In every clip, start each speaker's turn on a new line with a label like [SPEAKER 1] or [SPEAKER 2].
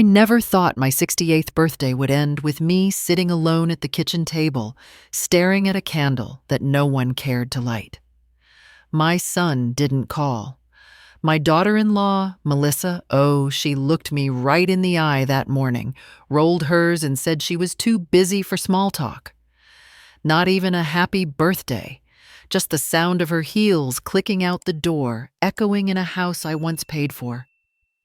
[SPEAKER 1] I never thought my 68th birthday would end with me sitting alone at the kitchen table, staring at a candle that no one cared to light. My son didn't call. My daughter-in-law, Melissa, oh, she looked me right in the eye that morning, rolled hers and said she was too busy for small talk. Not even a happy birthday, just the sound of her heels clicking out the door, echoing in a house I once paid for.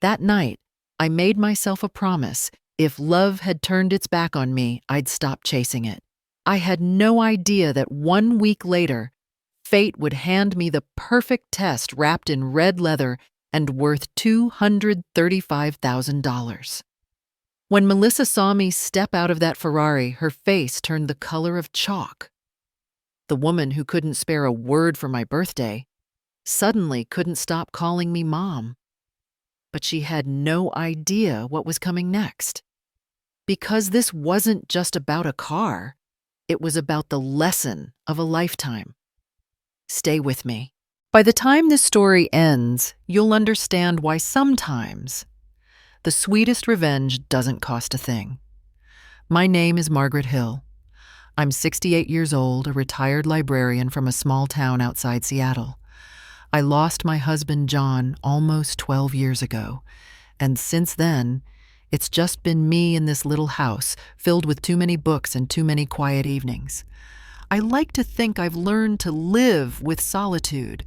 [SPEAKER 1] That night, I made myself a promise. If love had turned its back on me, I'd stop chasing it. I had no idea that 1 week later, fate would hand me the perfect test wrapped in red leather and worth $235,000. When Melissa saw me step out of that Ferrari, her face turned the color of chalk. The woman who couldn't spare a word for my birthday suddenly couldn't stop calling me Mom. But she had no idea what was coming next. Because this wasn't just about a car, it was about the lesson of a lifetime. Stay with me. By the time this story ends, you'll understand why sometimes the sweetest revenge doesn't cost a thing. My name is Margaret Hill. I'm 68 years old, a retired librarian from a small town outside Seattle. I lost my husband, John, almost 12 years ago, and since then, it's just been me in this little house filled with too many books and too many quiet evenings. I like to think I've learned to live with solitude,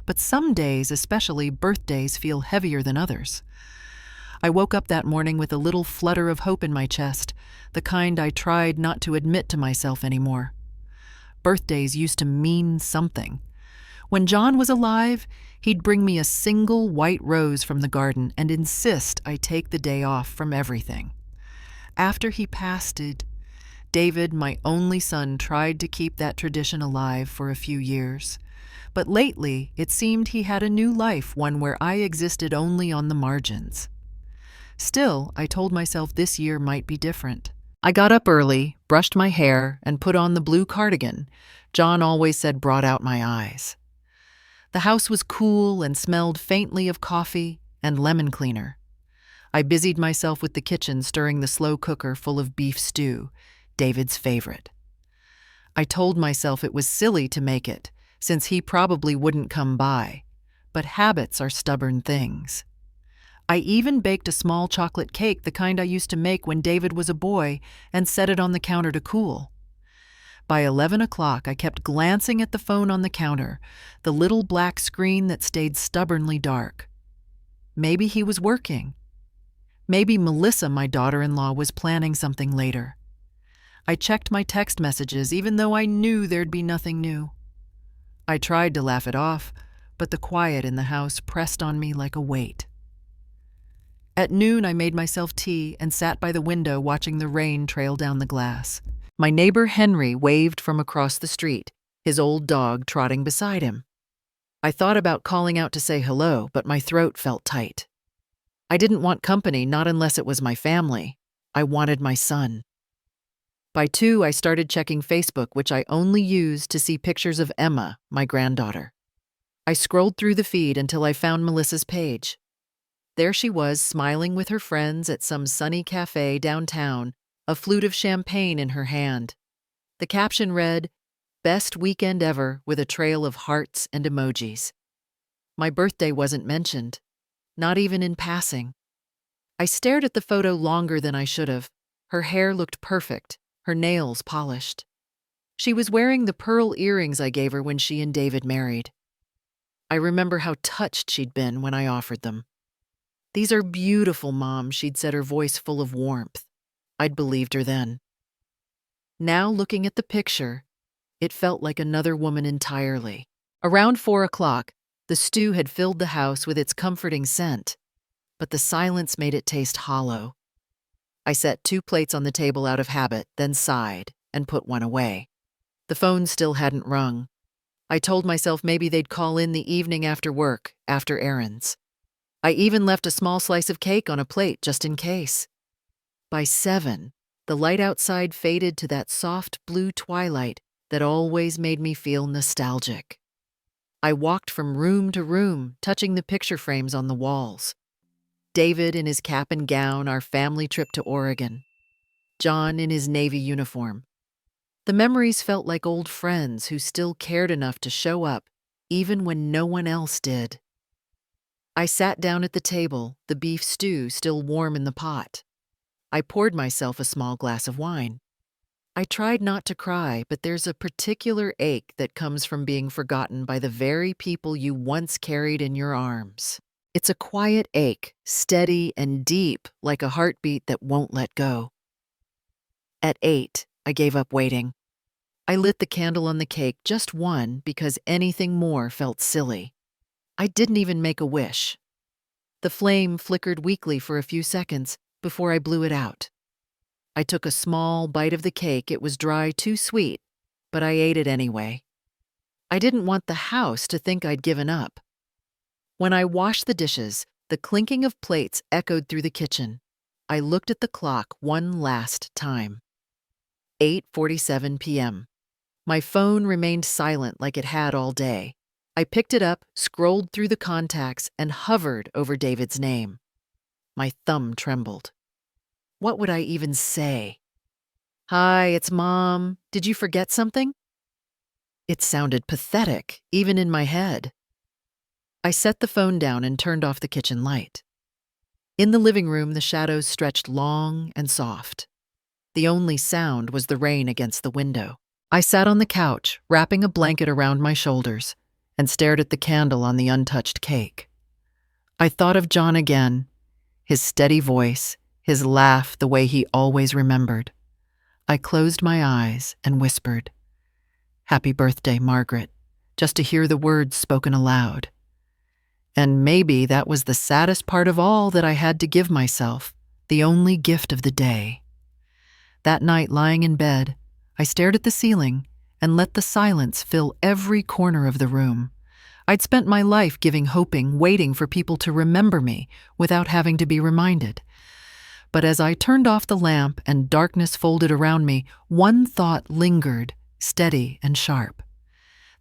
[SPEAKER 1] but some days, especially birthdays, feel heavier than others. I woke up that morning with a little flutter of hope in my chest, the kind I tried not to admit to myself anymore. Birthdays used to mean something. When John was alive, he'd bring me a single white rose from the garden and insist I take the day off from everything. After he passed, David, my only son, tried to keep that tradition alive for a few years. But lately, it seemed he had a new life, one where I existed only on the margins. Still, I told myself this year might be different. I got up early, brushed my hair, and put on the blue cardigan John always said brought out my eyes. The house was cool and smelled faintly of coffee and lemon cleaner. I busied myself with the kitchen, stirring the slow cooker full of beef stew, David's favorite. I told myself it was silly to make it, since he probably wouldn't come by, but habits are stubborn things. I even baked a small chocolate cake, the kind I used to make when David was a boy, and set it on the counter to cool. By 11 o'clock, I kept glancing at the phone on the counter, the little black screen that stayed stubbornly dark. Maybe he was working. Maybe Melissa, my daughter-in-law, was planning something later. I checked my text messages, even though I knew there'd be nothing new. I tried to laugh it off, but the quiet in the house pressed on me like a weight. At noon, I made myself tea and sat by the window watching the rain trail down the glass. My neighbor Henry waved from across the street, his old dog trotting beside him. I thought about calling out to say hello, but my throat felt tight. I didn't want company, not unless it was my family. I wanted my son. By 2, I started checking Facebook, which I only used to see pictures of Emma, my granddaughter. I scrolled through the feed until I found Melissa's page. There she was, smiling with her friends at some sunny cafe downtown, a flute of champagne in her hand. The caption read, "Best weekend ever," with a trail of hearts and emojis. My birthday wasn't mentioned, not even in passing. I stared at the photo longer than I should have. Her hair looked perfect, her nails polished. She was wearing the pearl earrings I gave her when she and David married. I remember how touched she'd been when I offered them. "These are beautiful, Mom," she'd said, her voice full of warmth. I'd believed her then. Now, looking at the picture, it felt like another woman entirely. Around 4 o'clock, the stew had filled the house with its comforting scent, but the silence made it taste hollow. I set 2 plates on the table out of habit, then sighed and put one away. The phone still hadn't rung. I told myself maybe they'd call in the evening after work, after errands. I even left a small slice of cake on a plate just in case. By 7, the light outside faded to that soft blue twilight that always made me feel nostalgic. I walked from room to room, touching the picture frames on the walls. David in his cap and gown, our family trip to Oregon. John in his Navy uniform. The memories felt like old friends who still cared enough to show up, even when no one else did. I sat down at the table, the beef stew still warm in the pot. I poured myself a small glass of wine. I tried not to cry, but there's a particular ache that comes from being forgotten by the very people you once carried in your arms. It's a quiet ache, steady and deep, like a heartbeat that won't let go. At 8, I gave up waiting. I lit the candle on the cake, just one, because anything more felt silly. I didn't even make a wish. The flame flickered weakly for a few seconds before I blew it out. I took a small bite of the cake. It was dry, too sweet, but I ate it anyway. I didn't want the house to think I'd given up. When I washed the dishes, the clinking of plates echoed through the kitchen. I looked at the clock one last time. 8:47 p.m. My phone remained silent like it had all day. I picked it up, scrolled through the contacts, and hovered over David's name. My thumb trembled. What would I even say? "Hi, it's Mom. Did you forget something?" It sounded pathetic, even in my head. I set the phone down and turned off the kitchen light. In the living room, the shadows stretched long and soft. The only sound was the rain against the window. I sat on the couch, wrapping a blanket around my shoulders, and stared at the candle on the untouched cake. I thought of John again, his steady voice, his laugh the way he always remembered. I closed my eyes and whispered, "Happy birthday, Margaret," just to hear the words spoken aloud. And maybe that was the saddest part of all that I had to give myself, the only gift of the day. That night, lying in bed, I stared at the ceiling and let the silence fill every corner of the room. I'd spent my life giving, hoping, waiting for people to remember me without having to be reminded. But as I turned off the lamp and darkness folded around me, one thought lingered, steady and sharp.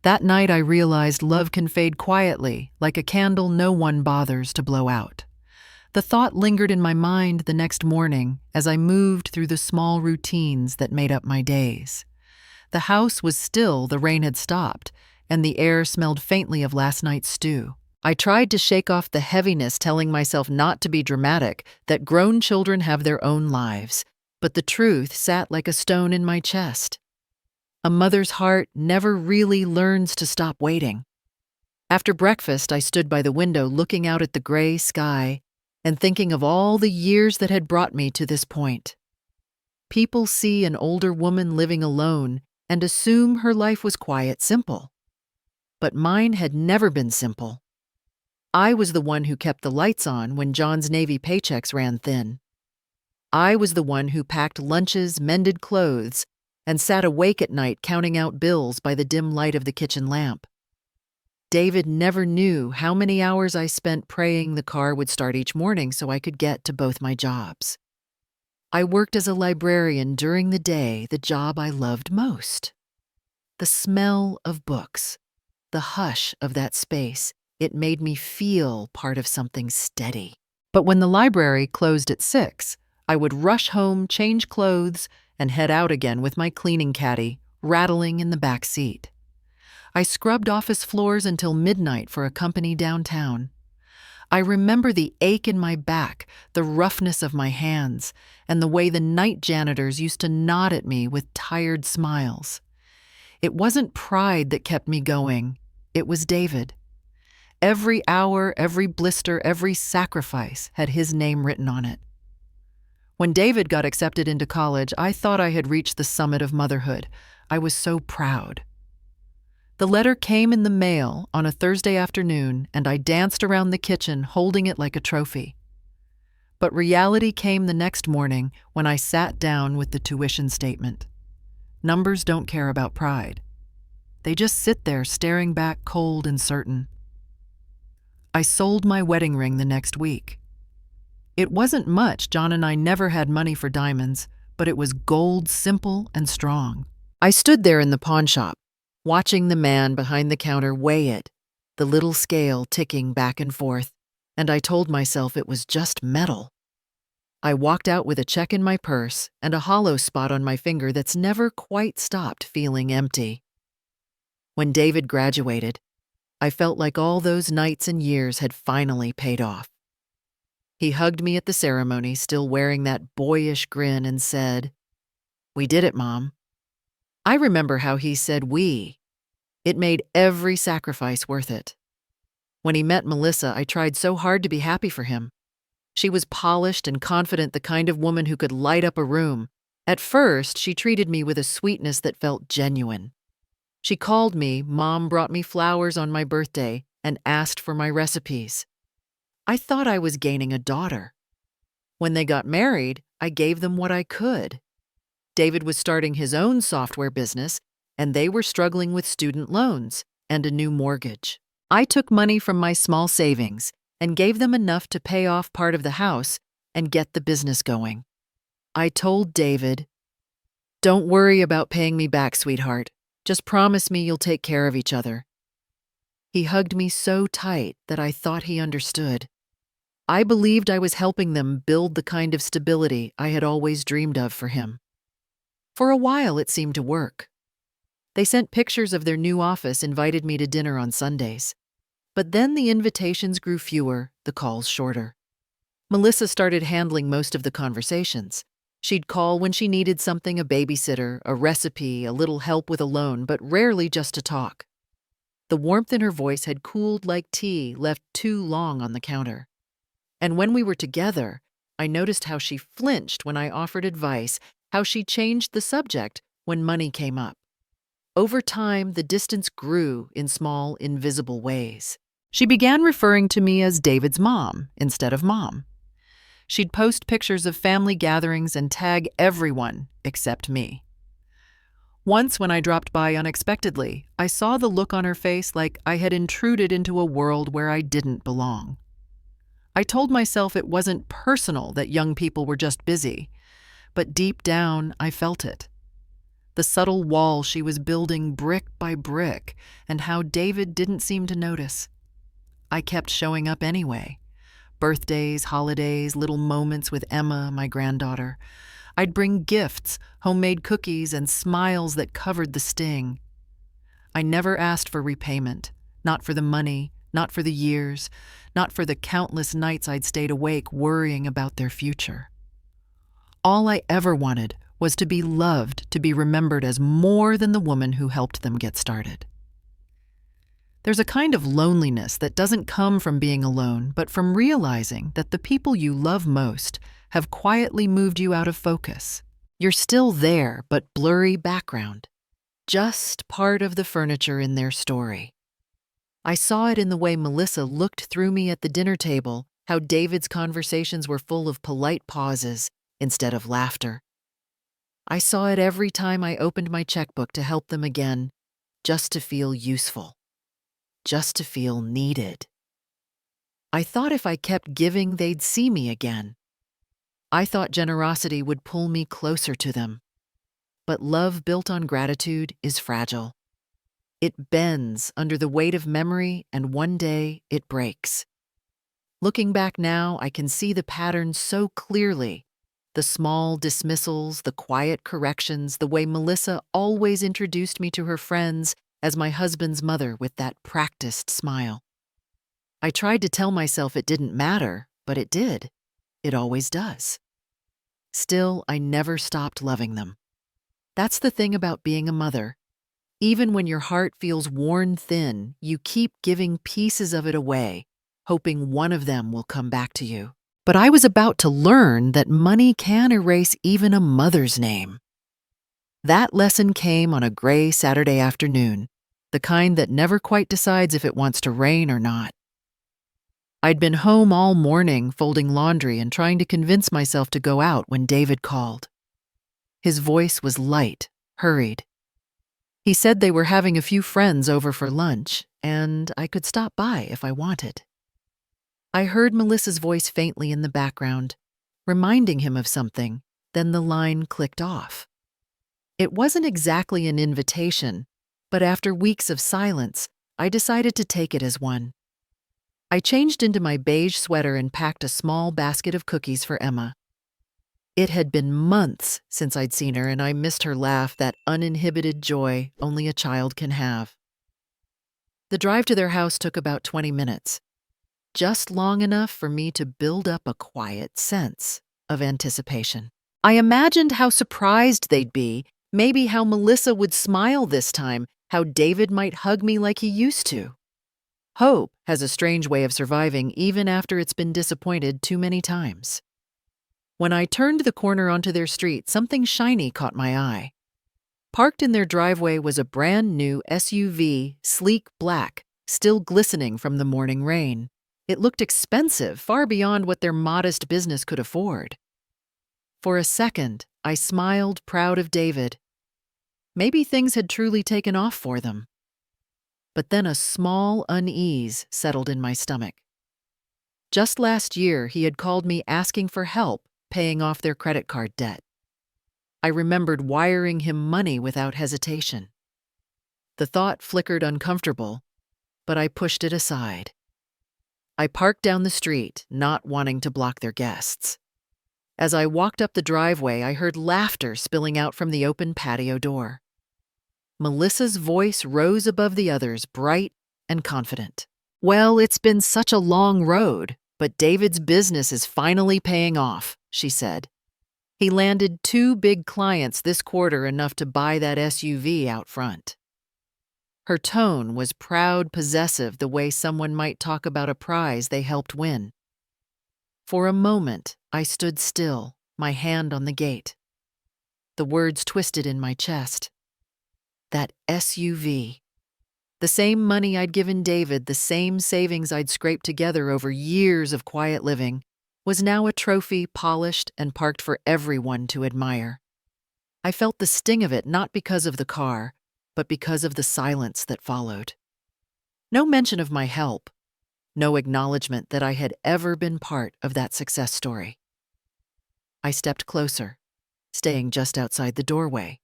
[SPEAKER 1] That night I realized love can fade quietly, like a candle no one bothers to blow out. The thought lingered in my mind the next morning as I moved through the small routines that made up my days. The house was still, the rain had stopped, and the air smelled faintly of last night's stew. I tried to shake off the heaviness, telling myself not to be dramatic, that grown children have their own lives, but the truth sat like a stone in my chest. A mother's heart never really learns to stop waiting. After breakfast, I stood by the window looking out at the gray sky and thinking of all the years that had brought me to this point. People see an older woman living alone and assume her life was quiet, simple. But mine had never been simple. I was the one who kept the lights on when John's Navy paychecks ran thin. I was the one who packed lunches, mended clothes, and sat awake at night counting out bills by the dim light of the kitchen lamp. David never knew how many hours I spent praying the car would start each morning so I could get to both my jobs. I worked as a librarian during the day, the job I loved most. The smell of books, the hush of that space, it made me feel part of something steady. But when the library closed at 6, I would rush home, change clothes, and head out again with my cleaning caddy, rattling in the back seat. I scrubbed office floors until midnight for a company downtown. I remember the ache in my back, the roughness of my hands, and the way the night janitors used to nod at me with tired smiles. It wasn't pride that kept me going. It was David. Every hour, every blister, every sacrifice had his name written on it. When David got accepted into college, I thought I had reached the summit of motherhood. I was so proud. The letter came in the mail on a Thursday afternoon, and I danced around the kitchen holding it like a trophy. But reality came the next morning when I sat down with the tuition statement. Numbers don't care about pride. They just sit there staring back, cold and certain. I sold my wedding ring the next week. It wasn't much. John and I never had money for diamonds, but it was gold, simple and strong. I stood there in the pawn shop, watching the man behind the counter weigh it, the little scale ticking back and forth. and I told myself it was just metal. I walked out with a check in my purse and a hollow spot on my finger that's never quite stopped feeling empty. When David graduated, I felt like all those nights and years had finally paid off. He hugged me at the ceremony, still wearing that boyish grin, and said, "We did it, Mom." I remember how he said we. It made every sacrifice worth it. When he met Melissa, I tried so hard to be happy for him. She was polished and confident, the kind of woman who could light up a room. At first, she treated me with a sweetness that felt genuine. She called me, Mom brought me flowers on my birthday, and asked for my recipes. I thought I was gaining a daughter. When they got married, I gave them what I could. David was starting his own software business, and they were struggling with student loans and a new mortgage. I took money from my small savings and gave them enough to pay off part of the house and get the business going. I told David, "Don't worry about paying me back, sweetheart. Just promise me you'll take care of each other." He hugged me so tight that I thought he understood. I believed I was helping them build the kind of stability I had always dreamed of for him. For a while, it seemed to work. They sent pictures of their new office, invited me to dinner on Sundays. But then the invitations grew fewer, the calls shorter. Melissa started handling most of the conversations. She'd call when she needed something, a babysitter, a recipe, a little help with a loan, but rarely just to talk. The warmth in her voice had cooled like tea left too long on the counter. And when we were together, I noticed how she flinched when I offered advice, how she changed the subject when money came up. Over time, the distance grew in small, invisible ways. She began referring to me as David's mom instead of Mom. She'd post pictures of family gatherings and tag everyone except me. Once, when I dropped by unexpectedly, I saw the look on her face like I had intruded into a world where I didn't belong. I told myself it wasn't personal, that young people were just busy, but deep down, I felt it. The subtle wall she was building brick by brick, and how David didn't seem to notice. I kept showing up anyway. Birthdays, holidays, little moments with Emma, my granddaughter. I'd bring gifts, homemade cookies, and smiles that covered the sting. I never asked for repayment, not for the money, not for the years, not for the countless nights I'd stayed awake worrying about their future. All I ever wanted was to be loved, to be remembered as more than the woman who helped them get started. There's a kind of loneliness that doesn't come from being alone, but from realizing that the people you love most have quietly moved you out of focus. You're still there, but blurry background, just part of the furniture in their story. I saw it in the way Melissa looked through me at the dinner table, how David's conversations were full of polite pauses instead of laughter. I saw it every time I opened my checkbook to help them again, just to feel useful, just to feel needed. I thought if I kept giving, they'd see me again. I thought generosity would pull me closer to them. But love built on gratitude is fragile. It bends under the weight of memory, and one day it breaks. Looking back now, I can see the pattern so clearly. The small dismissals, the quiet corrections, the way Melissa always introduced me to her friends as my husband's mother with that practiced smile. I tried to tell myself it didn't matter, but it did. It always does. Still, I never stopped loving them. That's the thing about being a mother. Even when your heart feels worn thin, you keep giving pieces of it away, hoping one of them will come back to you. But I was about to learn that money can erase even a mother's name. That lesson came on a gray Saturday afternoon, the kind that never quite decides if it wants to rain or not. I'd been home all morning folding laundry and trying to convince myself to go out when David called. His voice was light, hurried. He said they were having a few friends over for lunch, and I could stop by if I wanted. I heard Melissa's voice faintly in the background, reminding him of something, then the line clicked off. It wasn't exactly an invitation, but after weeks of silence, I decided to take it as one. I changed into my beige sweater and packed a small basket of cookies for Emma. It had been months since I'd seen her, and I missed her laugh, that uninhibited joy only a child can have. The drive to their house took about 20 minutes, just long enough for me to build up a quiet sense of anticipation. I imagined how surprised they'd be, maybe how Melissa would smile this time, how David might hug me like he used to. Hope has a strange way of surviving even after it's been disappointed too many times. When I turned the corner onto their street, something shiny caught my eye. Parked in their driveway was a brand new SUV, sleek black, still glistening from the morning rain. It looked expensive, far beyond what their modest business could afford. For a second, I smiled, proud of David. Maybe things had truly taken off for them. But then a small unease settled in my stomach. Just last year, he had called me asking for help paying off their credit card debt. I remembered wiring him money without hesitation. The thought flickered uncomfortable, but I pushed it aside. I parked down the street, not wanting to block their guests. As I walked up the driveway, I heard laughter spilling out from the open patio door. Melissa's voice rose above the others, bright and confident. "Well, it's been such a long road, but David's business is finally paying off," she said. "He landed 2 big clients this quarter, enough to buy that SUV out front." Her tone was proud, possessive, the way someone might talk about a prize they helped win. For a moment, I stood still, my hand on the gate. The words twisted in my chest. That SUV. The same money I'd given David, the same savings I'd scraped together over years of quiet living, was now a trophy, polished and parked for everyone to admire. I felt the sting of it, not because of the car, but because of the silence that followed. No mention of my help, no acknowledgement that I had ever been part of that success story. I stepped closer, staying just outside the doorway.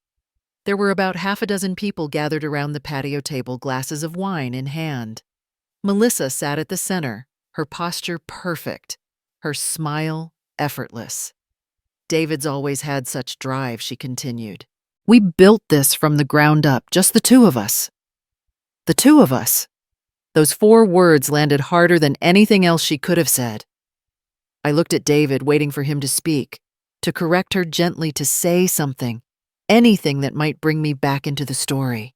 [SPEAKER 1] There were about 6 people gathered around the patio table, glasses of wine in hand. Melissa sat at the center, her posture perfect, her smile effortless. "David's always had such drive," she continued. "We built this from the ground up, just the 2 of us. The 2 of us." Those 4 words landed harder than anything else she could have said. I looked at David, waiting for him to speak, to correct her gently, to say something, anything that might bring me back into the story.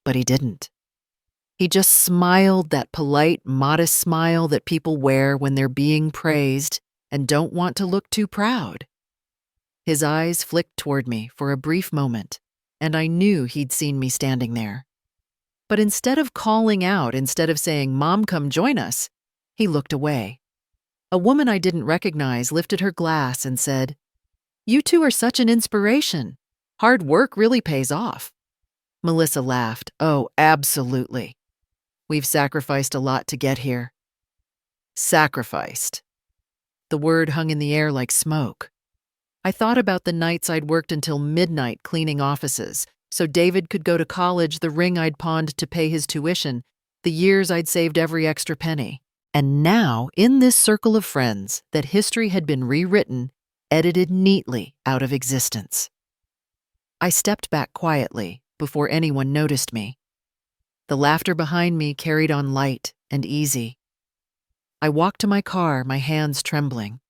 [SPEAKER 1] But he didn't. He just smiled, that polite, modest smile that people wear when they're being praised and don't want to look too proud. His eyes flicked toward me for a brief moment, and I knew he'd seen me standing there. But instead of calling out, instead of saying, "Mom, come join us," he looked away. A woman I didn't recognize lifted her glass and said, "You 2 are such an inspiration. Hard work really pays off." Melissa laughed. "Oh, absolutely. We've sacrificed a lot to get here." Sacrificed. The word hung in the air like smoke. I thought about the nights I'd worked until midnight cleaning offices, so David could go to college, the ring I'd pawned to pay his tuition, the years I'd saved every extra penny. And now, in this circle of friends, that history had been rewritten, edited neatly out of existence. I stepped back quietly before anyone noticed me. The laughter behind me carried on light and easy. I walked to my car, my hands trembling.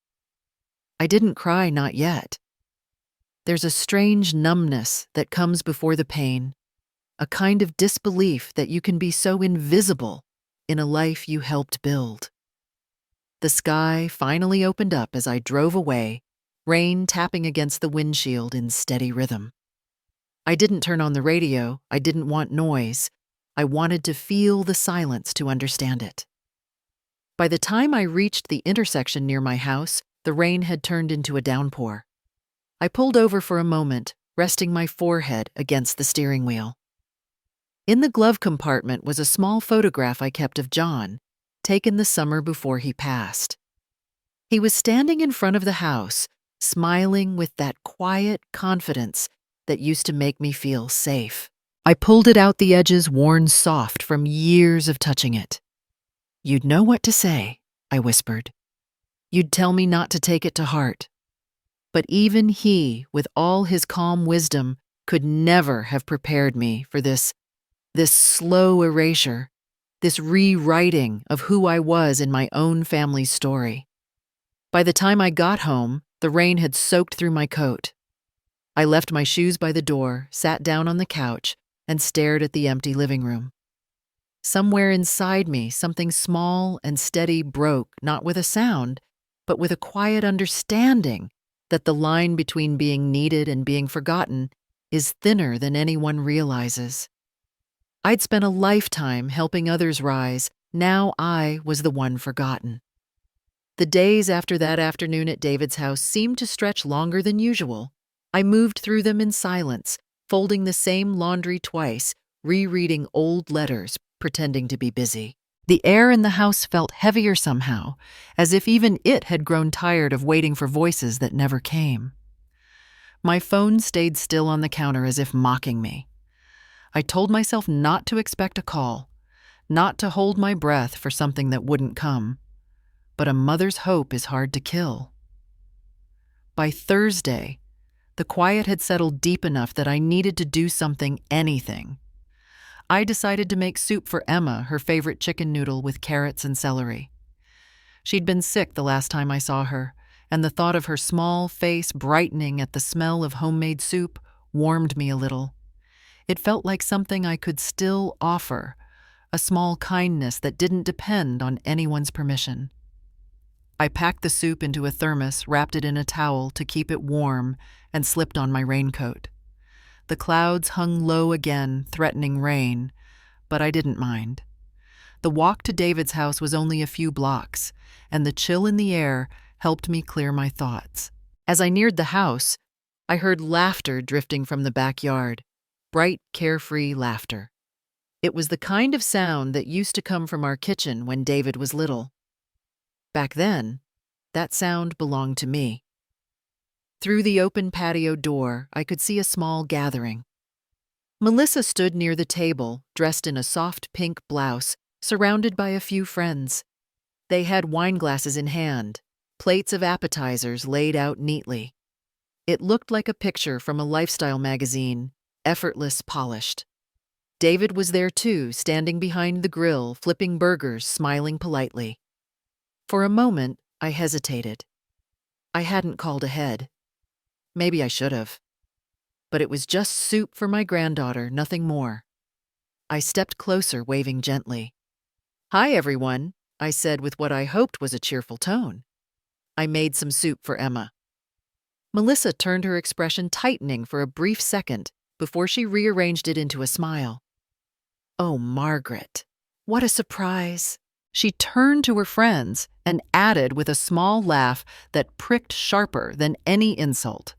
[SPEAKER 1] I didn't cry, not yet. There's a strange numbness that comes before the pain, a kind of disbelief that you can be so invisible in a life you helped build. The sky finally opened up as I drove away, rain tapping against the windshield in steady rhythm. I didn't turn on the radio. I didn't want noise. I wanted to feel the silence to understand it. By the time I reached the intersection near my house, the rain had turned into a downpour. I pulled over for a moment, resting my forehead against the steering wheel. In the glove compartment was a small photograph I kept of John, taken the summer before he passed. He was standing in front of the house, smiling with that quiet confidence that used to make me feel safe. I pulled it out, the edges worn soft from years of touching it. "You'd know what to say," I whispered. "You'd tell me not to take it to heart." But even he, with all his calm wisdom, could never have prepared me for this slow erasure, this rewriting of who I was in my own family's story. By the time I got home, the rain had soaked through my coat. I left my shoes by the door, sat down on the couch, and stared at the empty living room. Somewhere inside me, something small and steady broke, not with a sound, but with a quiet understanding that the line between being needed and being forgotten is thinner than anyone realizes. I'd spent a lifetime helping others rise. Now I was the one forgotten. The days after that afternoon at David's house seemed to stretch longer than usual. I moved through them in silence, folding the same laundry twice, rereading old letters, pretending to be busy. The air in the house felt heavier somehow, as if even it had grown tired of waiting for voices that never came. My phone stayed still on the counter as if mocking me. I told myself not to expect a call, not to hold my breath for something that wouldn't come. But a mother's hope is hard to kill. By Thursday, the quiet had settled deep enough that I needed to do something, anything. I decided to make soup for Emma, her favorite chicken noodle with carrots and celery. She'd been sick the last time I saw her, and the thought of her small face brightening at the smell of homemade soup warmed me a little. It felt like something I could still offer, a small kindness that didn't depend on anyone's permission. I packed the soup into a thermos, wrapped it in a towel to keep it warm, and slipped on my raincoat. The clouds hung low again, threatening rain, but I didn't mind. The walk to David's house was only a few blocks, and the chill in the air helped me clear my thoughts. As I neared the house, I heard laughter drifting from the backyard, bright, carefree laughter. It was the kind of sound that used to come from our kitchen when David was little. Back then, that sound belonged to me. Through the open patio door, I could see a small gathering. Melissa stood near the table, dressed in a soft pink blouse, surrounded by a few friends. They had wine glasses in hand, plates of appetizers laid out neatly. It looked like a picture from a lifestyle magazine, effortless, polished. David was there too, standing behind the grill, flipping burgers, smiling politely. For a moment, I hesitated. I hadn't called ahead. Maybe I should have. But it was just soup for my granddaughter, nothing more. I stepped closer, waving gently. "Hi, everyone," I said with what I hoped was a cheerful tone. I made some soup for Emma. Melissa turned, her expression tightening for a brief second before she rearranged it into a smile. "Oh, Margaret, what a surprise." She turned to her friends and added with a small laugh that pricked sharper than any insult.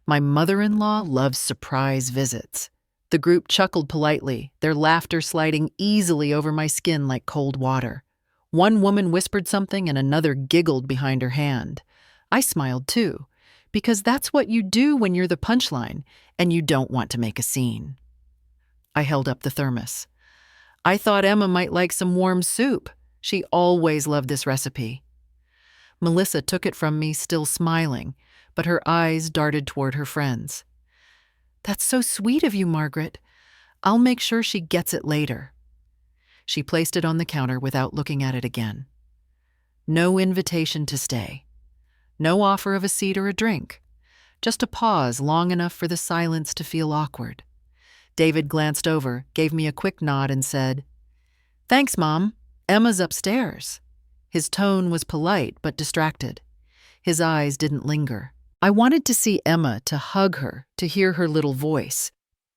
[SPEAKER 1] "My mother-in-law loves surprise visits." The group chuckled politely, their laughter sliding easily over my skin like cold water. One woman whispered something and another giggled behind her hand. I smiled too, because that's what you do when you're the punchline and you don't want to make a scene. I held up the thermos. "I thought Emma might like some warm soup. She always loved this recipe." Melissa took it from me, still smiling, but her eyes darted toward her friends. "That's so sweet of you, Margaret. I'll make sure she gets it later." She placed it on the counter without looking at it again. No invitation to stay. No offer of a seat or a drink. Just a pause long enough for the silence to feel awkward. David glanced over, gave me a quick nod, and said, "Thanks, Mom. Emma's upstairs." His tone was polite but distracted. His eyes didn't linger. I wanted to see Emma, to hug her, to hear her little voice.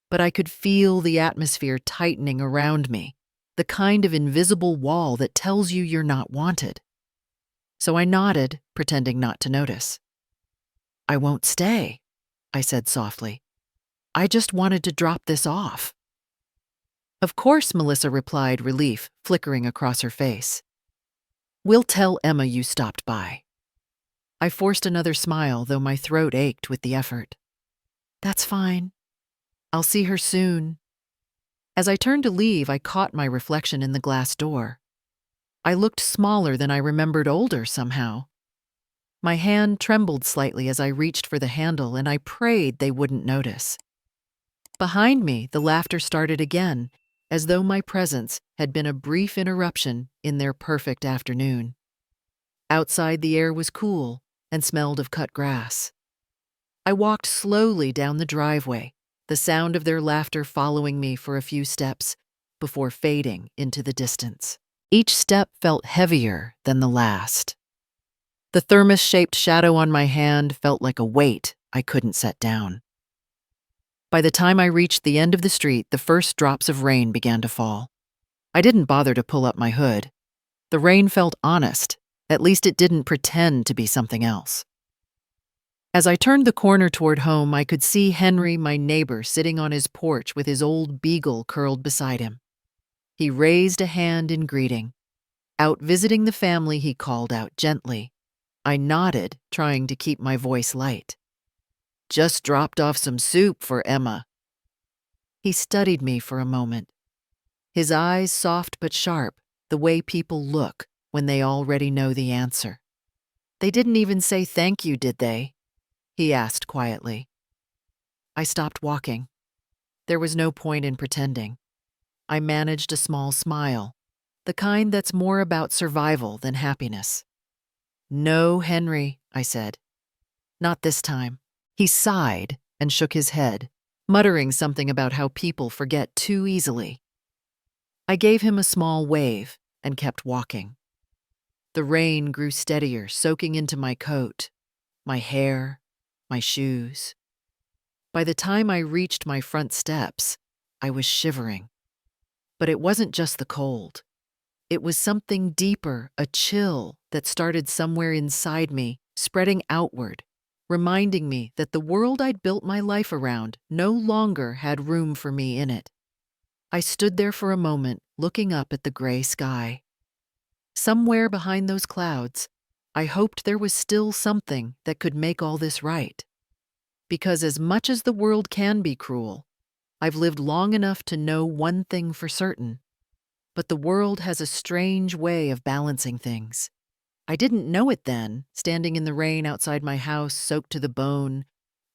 [SPEAKER 1] But I could feel the atmosphere tightening around me, the kind of invisible wall that tells you you're not wanted. So I nodded, pretending not to notice. "I won't stay," I said softly. "I just wanted to drop this off." "Of course," Melissa replied, relief flickering across her face. "We'll tell Emma you stopped by." I forced another smile, though my throat ached with the effort. "That's fine. I'll see her soon." As I turned to leave, I caught my reflection in the glass door. I looked smaller than I remembered older somehow. My hand trembled slightly as I reached for the handle, and I prayed they wouldn't notice. Behind me, the laughter started again, as though my presence had been a brief interruption in their perfect afternoon. Outside, the air was cool and smelled of cut grass. I walked slowly down the driveway, the sound of their laughter following me for a few steps before fading into the distance. Each step felt heavier than the last. The thermos-shaped shadow on my hand felt like a weight I couldn't set down. By the time I reached the end of the street, the first drops of rain began to fall. I didn't bother to pull up my hood. The rain felt honest. At least it didn't pretend to be something else. As I turned the corner toward home, I could see Henry, my neighbor, sitting on his porch with his old beagle curled beside him. He raised a hand in greeting. Out visiting the family, he called out gently. I nodded, trying to keep my voice light. Just dropped off some soup for Emma. He studied me for a moment. His eyes soft but sharp, the way people look when they already know the answer. They didn't even say thank you, did they? He asked quietly. I stopped walking. There was no point in pretending. I managed a small smile, the kind that's more about survival than happiness. No, Henry, I said. Not this time. He sighed and shook his head, muttering something about how people forget too easily. I gave him a small wave and kept walking. The rain grew steadier, soaking into my coat, my hair, my shoes. By the time I reached my front steps, I was shivering. But it wasn't just the cold. It was something deeper, a chill that started somewhere inside me, spreading outward, reminding me that the world I'd built my life around no longer had room for me in it. I stood there for a moment, looking up at the gray sky. Somewhere behind those clouds, I hoped there was still something that could make all this right. Because as much as the world can be cruel, I've lived long enough to know one thing for certain. But the world has a strange way of balancing things. I didn't know it then, standing in the rain outside my house, soaked to the bone,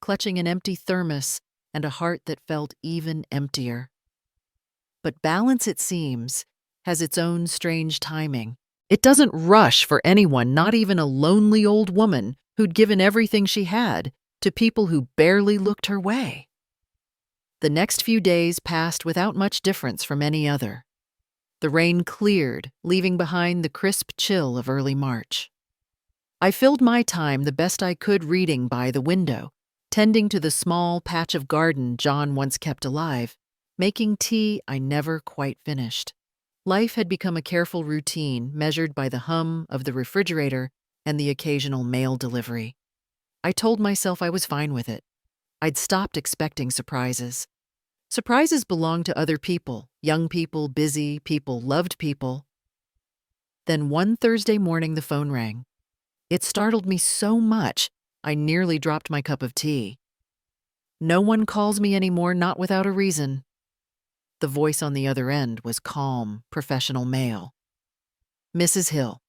[SPEAKER 1] clutching an empty thermos and a heart that felt even emptier. But balance, it seems, has its own strange timing. It doesn't rush for anyone, not even a lonely old woman who'd given everything she had to people who barely looked her way. The next few days passed without much difference from any other. The rain cleared, leaving behind the crisp chill of early March. I filled my time the best I could reading by the window, tending to the small patch of garden John once kept alive, making tea I never quite finished. Life had become a careful routine measured by the hum of the refrigerator and the occasional mail delivery. I told myself I was fine with it. I'd stopped expecting surprises. Surprises belong to other people, young people, busy people, loved people. Then one Thursday morning the phone rang. It startled me so much, I nearly dropped my cup of tea. No one calls me anymore, not without a reason. The voice on the other end was calm, professional male. Mrs. Hill.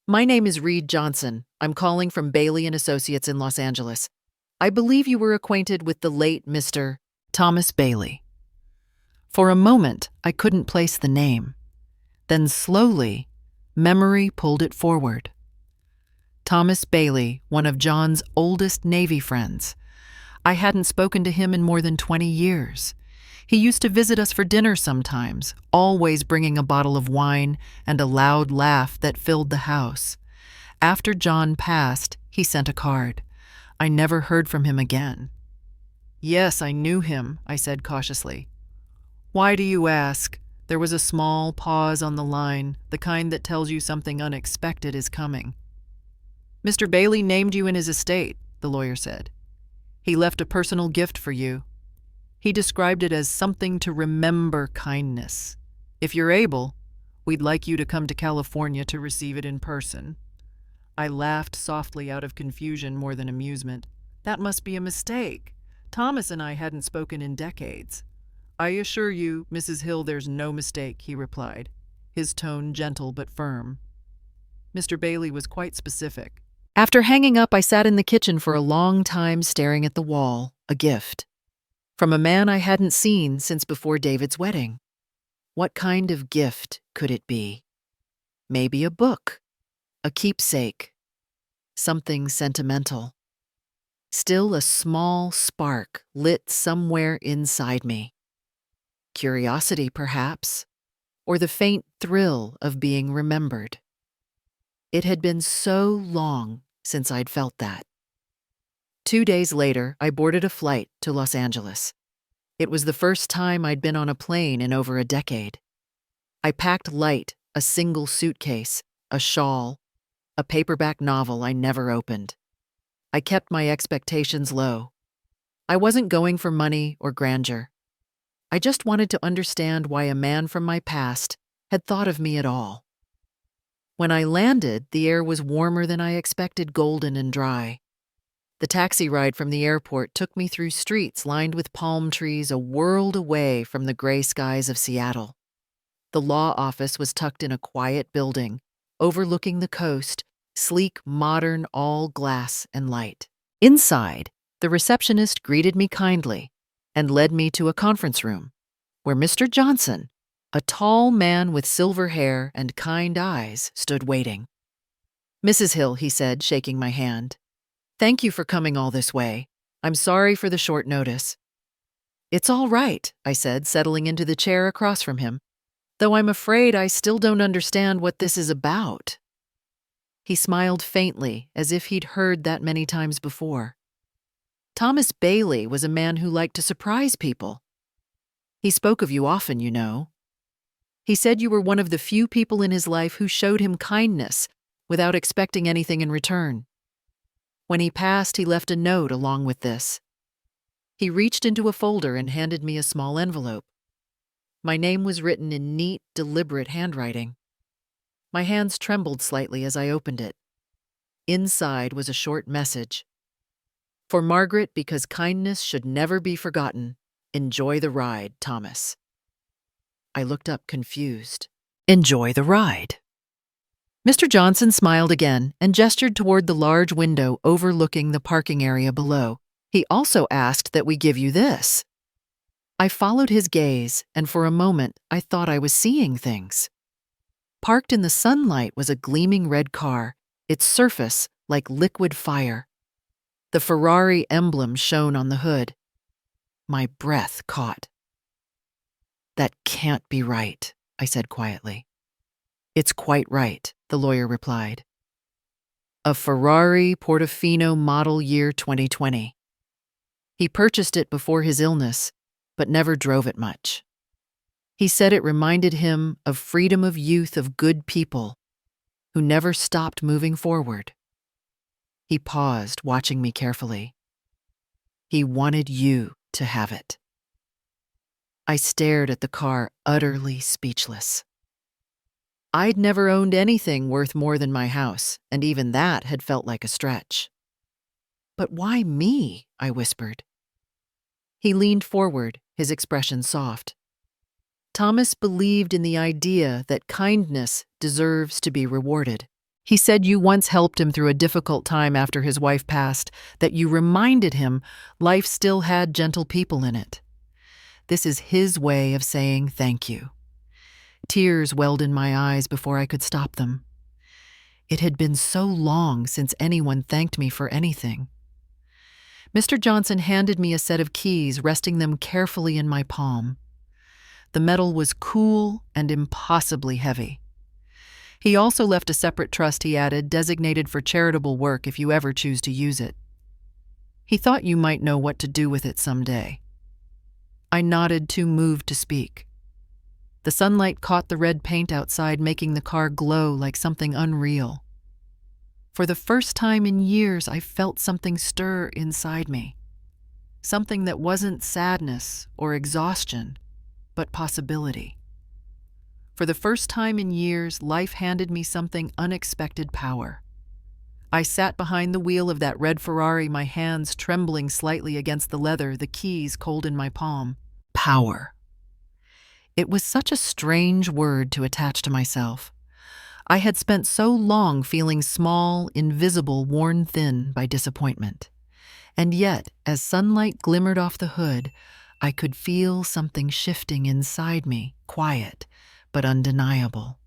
[SPEAKER 1] My name is Reed Johnson. I'm calling from Bailey & Associates in Los Angeles. I believe you were acquainted with the late Mr. Thomas Bailey. For a moment, I couldn't place the name. Then slowly, memory pulled it forward. Thomas Bailey, one of John's oldest Navy friends. I hadn't spoken to him in more than 20 years. He used to visit us for dinner sometimes, always bringing a bottle of wine and a loud laugh that filled the house. After John passed, he sent a card. I never heard from him again. Yes, I knew him, I said cautiously. Why do you ask? There was a small pause on the line, the kind that tells you something unexpected is coming. Mr. Bailey named you in his estate, the lawyer said. He left a personal gift for you. He described it as something to remember kindness. If you're able, we'd like you to come to California to receive it in person. I laughed softly out of confusion more than amusement. That must be a mistake. Thomas and I hadn't spoken in decades. I assure you, Mrs. Hill, there's no mistake, he replied. his tone gentle but firm. Mr. Bailey was quite specific. After hanging up, I sat in the kitchen for a long time staring at the wall, a gift. From a man I hadn't seen since before David's wedding. What kind of gift could it be? Maybe a book, a keepsake, something sentimental. Still a small spark lit somewhere inside me. Curiosity, perhaps, or the faint thrill of being remembered. It had been so long since I'd felt that. 2 days later, I boarded a flight to Los Angeles. It was the first time I'd been on a plane in over a decade. I packed light, a single suitcase, a shawl, a paperback novel I never opened. I kept my expectations low. I wasn't going for money or grandeur. I just wanted to understand why a man from my past had thought of me at all. When I landed, the air was warmer than I expected, golden and dry. The taxi ride from the airport took me through streets lined with palm trees a world away from the gray skies of Seattle. The law office was tucked in a quiet building, overlooking the coast, sleek, modern, all glass and light. Inside, the receptionist greeted me kindly and led me to a conference room, where Mr. Johnson, a tall man with silver hair and kind eyes, stood waiting. "Mrs. Hill," he said, shaking my hand. "Thank you for coming all this way. I'm sorry for the short notice." "It's all right," I said, settling into the chair across from him, "though I'm afraid I still don't understand what this is about." He smiled faintly, as if he'd heard that many times before. "Thomas Bailey was a man who liked to surprise people. He spoke of you often, you know. He said you were one of the few people in his life who showed him kindness without expecting anything in return. When he passed, he left a note along with this." He reached into a folder and handed me a small envelope. My name was written in neat, deliberate handwriting. My hands trembled slightly as I opened it. Inside was a short message. "For Margaret, because kindness should never be forgotten. Enjoy the ride, Thomas." I looked up confused. Enjoy the ride. Mr. Johnson smiled again and gestured toward the large window overlooking the parking area below. He also asked that we give you this. I followed his gaze, and for a moment I thought I was seeing things. Parked in the sunlight was a gleaming red car, its surface like liquid fire. The Ferrari emblem shone on the hood. My breath caught. "That can't be right," I said quietly. "It's quite right," the lawyer replied. "A Ferrari Portofino model year 2020. He purchased it before his illness, but never drove it much. He said it reminded him of freedom of youth of good people who never stopped moving forward." He paused, watching me carefully. "He wanted you to have it." I stared at the car, utterly speechless. I'd never owned anything worth more than my house, and even that had felt like a stretch. "But why me?" I whispered. He leaned forward, his expression soft. "Thomas believed in the idea that kindness deserves to be rewarded. He said you once helped him through a difficult time after his wife passed, that you reminded him life still had gentle people in it. This is his way of saying thank you." Tears welled in my eyes before I could stop them. It had been so long since anyone thanked me for anything. Mr. Johnson handed me a set of keys, resting them carefully in my palm. The metal was cool and impossibly heavy. He also left a separate trust, he added, designated for charitable work if you ever choose to use it. He thought you might know what to do with it someday. I nodded, too moved to speak. The sunlight caught the red paint outside, making the car glow like something unreal. For the first time in years, I felt something stir inside me. Something that wasn't sadness or exhaustion, but possibility. For the first time in years, life handed me something unexpected power. I sat behind the wheel of that red Ferrari, my hands trembling slightly against the leather, the keys cold in my palm. Power. It was such a strange word to attach to myself. I had spent so long feeling small, invisible, worn thin by disappointment. And yet, as sunlight glimmered off the hood, I could feel something shifting inside me, quiet, but undeniable.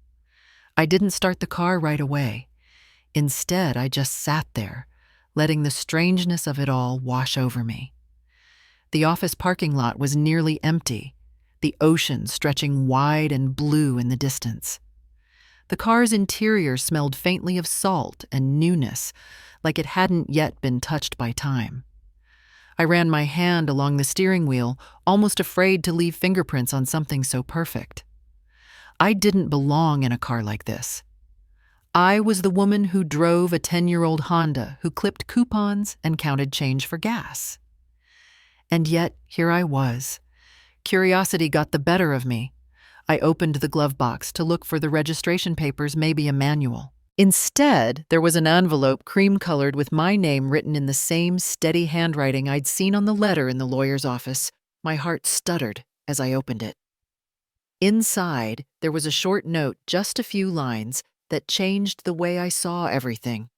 [SPEAKER 1] I didn't start the car right away. Instead, I just sat there, letting the strangeness of it all wash over me. The office parking lot was nearly empty, the ocean stretching wide and blue in the distance. The car's interior smelled faintly of salt and newness, like it hadn't yet been touched by time. I ran my hand along the steering wheel, almost afraid to leave fingerprints on something so perfect. I didn't belong in a car like this. I was the woman who drove a 10-year-old Honda, who clipped coupons and counted change for gas. And yet, here I was. Curiosity got the better of me. I opened the glove box to look for the registration papers, maybe a manual. Instead, there was an envelope cream-colored with my name written in the same steady handwriting I'd seen on the letter in the lawyer's office. My heart stuttered as I opened it. Inside, there was a short note, just a few lines, that changed the way I saw everything.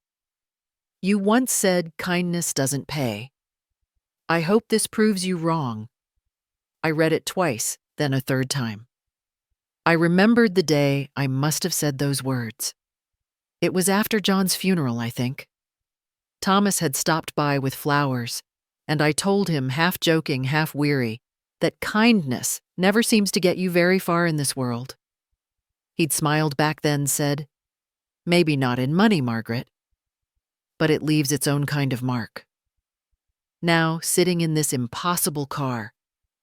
[SPEAKER 1] You once said kindness doesn't pay. I hope this proves you wrong. I read it twice, then a third time. I remembered the day I must have said those words. It was after John's funeral, I think. Thomas had stopped by with flowers, and I told him, half joking, half weary, that kindness never seems to get you very far in this world. He'd smiled back then, said, "Maybe not in money, Margaret, but it leaves its own kind of mark." Now, sitting in this impossible car,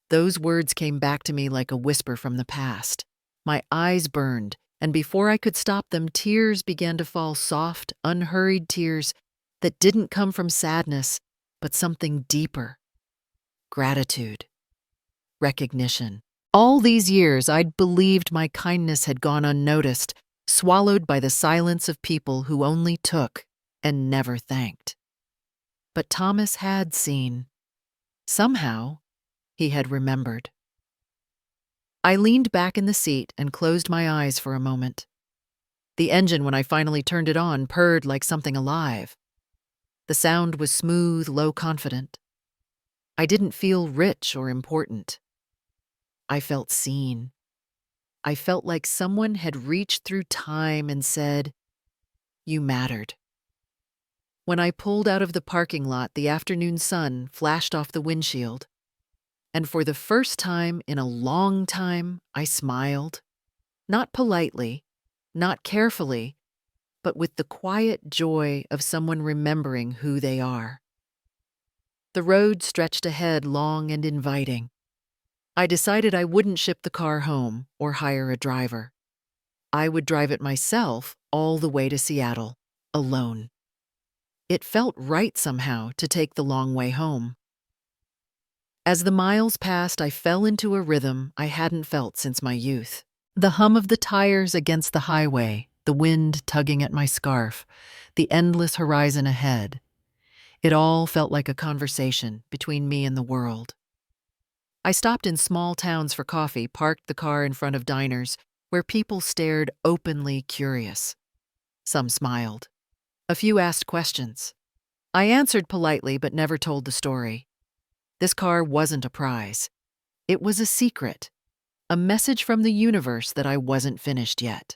[SPEAKER 1] those words came back to me like a whisper from the past. My eyes burned, and before I could stop them, tears began to fall, soft, unhurried tears that didn't come from sadness, but something deeper. Gratitude. Recognition. All these years, I'd believed my kindness had gone unnoticed, swallowed by the silence of people who only took and never thanked. But Thomas had seen. Somehow, he had remembered. I leaned back in the seat and closed my eyes for a moment. The engine, when I finally turned it on, purred like something alive. The sound was smooth, low, confident. I didn't feel rich or important. I felt seen. I felt like someone had reached through time and said, "You mattered." When I pulled out of the parking lot, the afternoon sun flashed off the windshield. And for the first time in a long time, I smiled. Not politely, not carefully, but with the quiet joy of someone remembering who they are. The road stretched ahead, long and inviting. I decided I wouldn't ship the car home or hire a driver. I would drive it myself all the way to Seattle, alone. It felt right somehow to take the long way home. As the miles passed, I fell into a rhythm I hadn't felt since my youth. The hum of the tires against the highway, the wind tugging at my scarf, the endless horizon ahead. It all felt like a conversation between me and the world. I stopped in small towns for coffee, parked the car in front of diners where people stared openly curious. Some smiled. A few asked questions. I answered politely but never told the story. This car wasn't a prize. It was a secret, a message from the universe that I wasn't finished yet.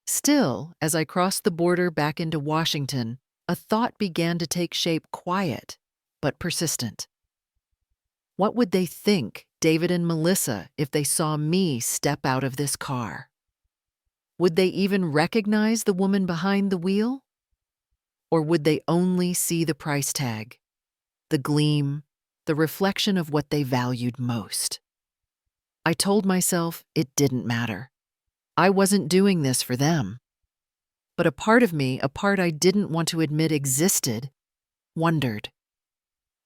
[SPEAKER 1] Still, as I crossed the border back into Washington, a thought began to take shape, quiet but persistent. What would they think, David and Melissa, if they saw me step out of this car? Would they even recognize the woman behind the wheel? Or would they only see the price tag, the gleam, the reflection of what they valued most? I told myself it didn't matter. I wasn't doing this for them. But a part of me, a part I didn't want to admit existed, wondered.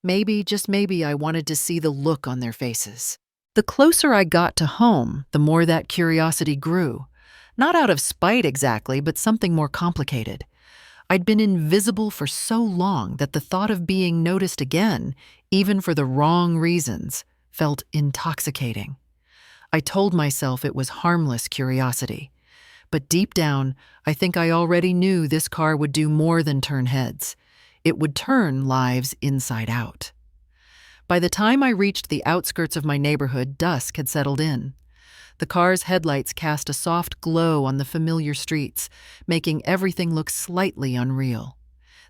[SPEAKER 1] Maybe, just maybe, I wanted to see the look on their faces. The closer I got to home, the more that curiosity grew. Not out of spite exactly, but something more complicated. I'd been invisible for so long that the thought of being noticed again, even for the wrong reasons, felt intoxicating. I told myself it was harmless curiosity. But deep down, I think I already knew this car would do more than turn heads. It would turn lives inside out. By the time I reached the outskirts of my neighborhood, dusk had settled in. The car's headlights cast a soft glow on the familiar streets, making everything look slightly unreal.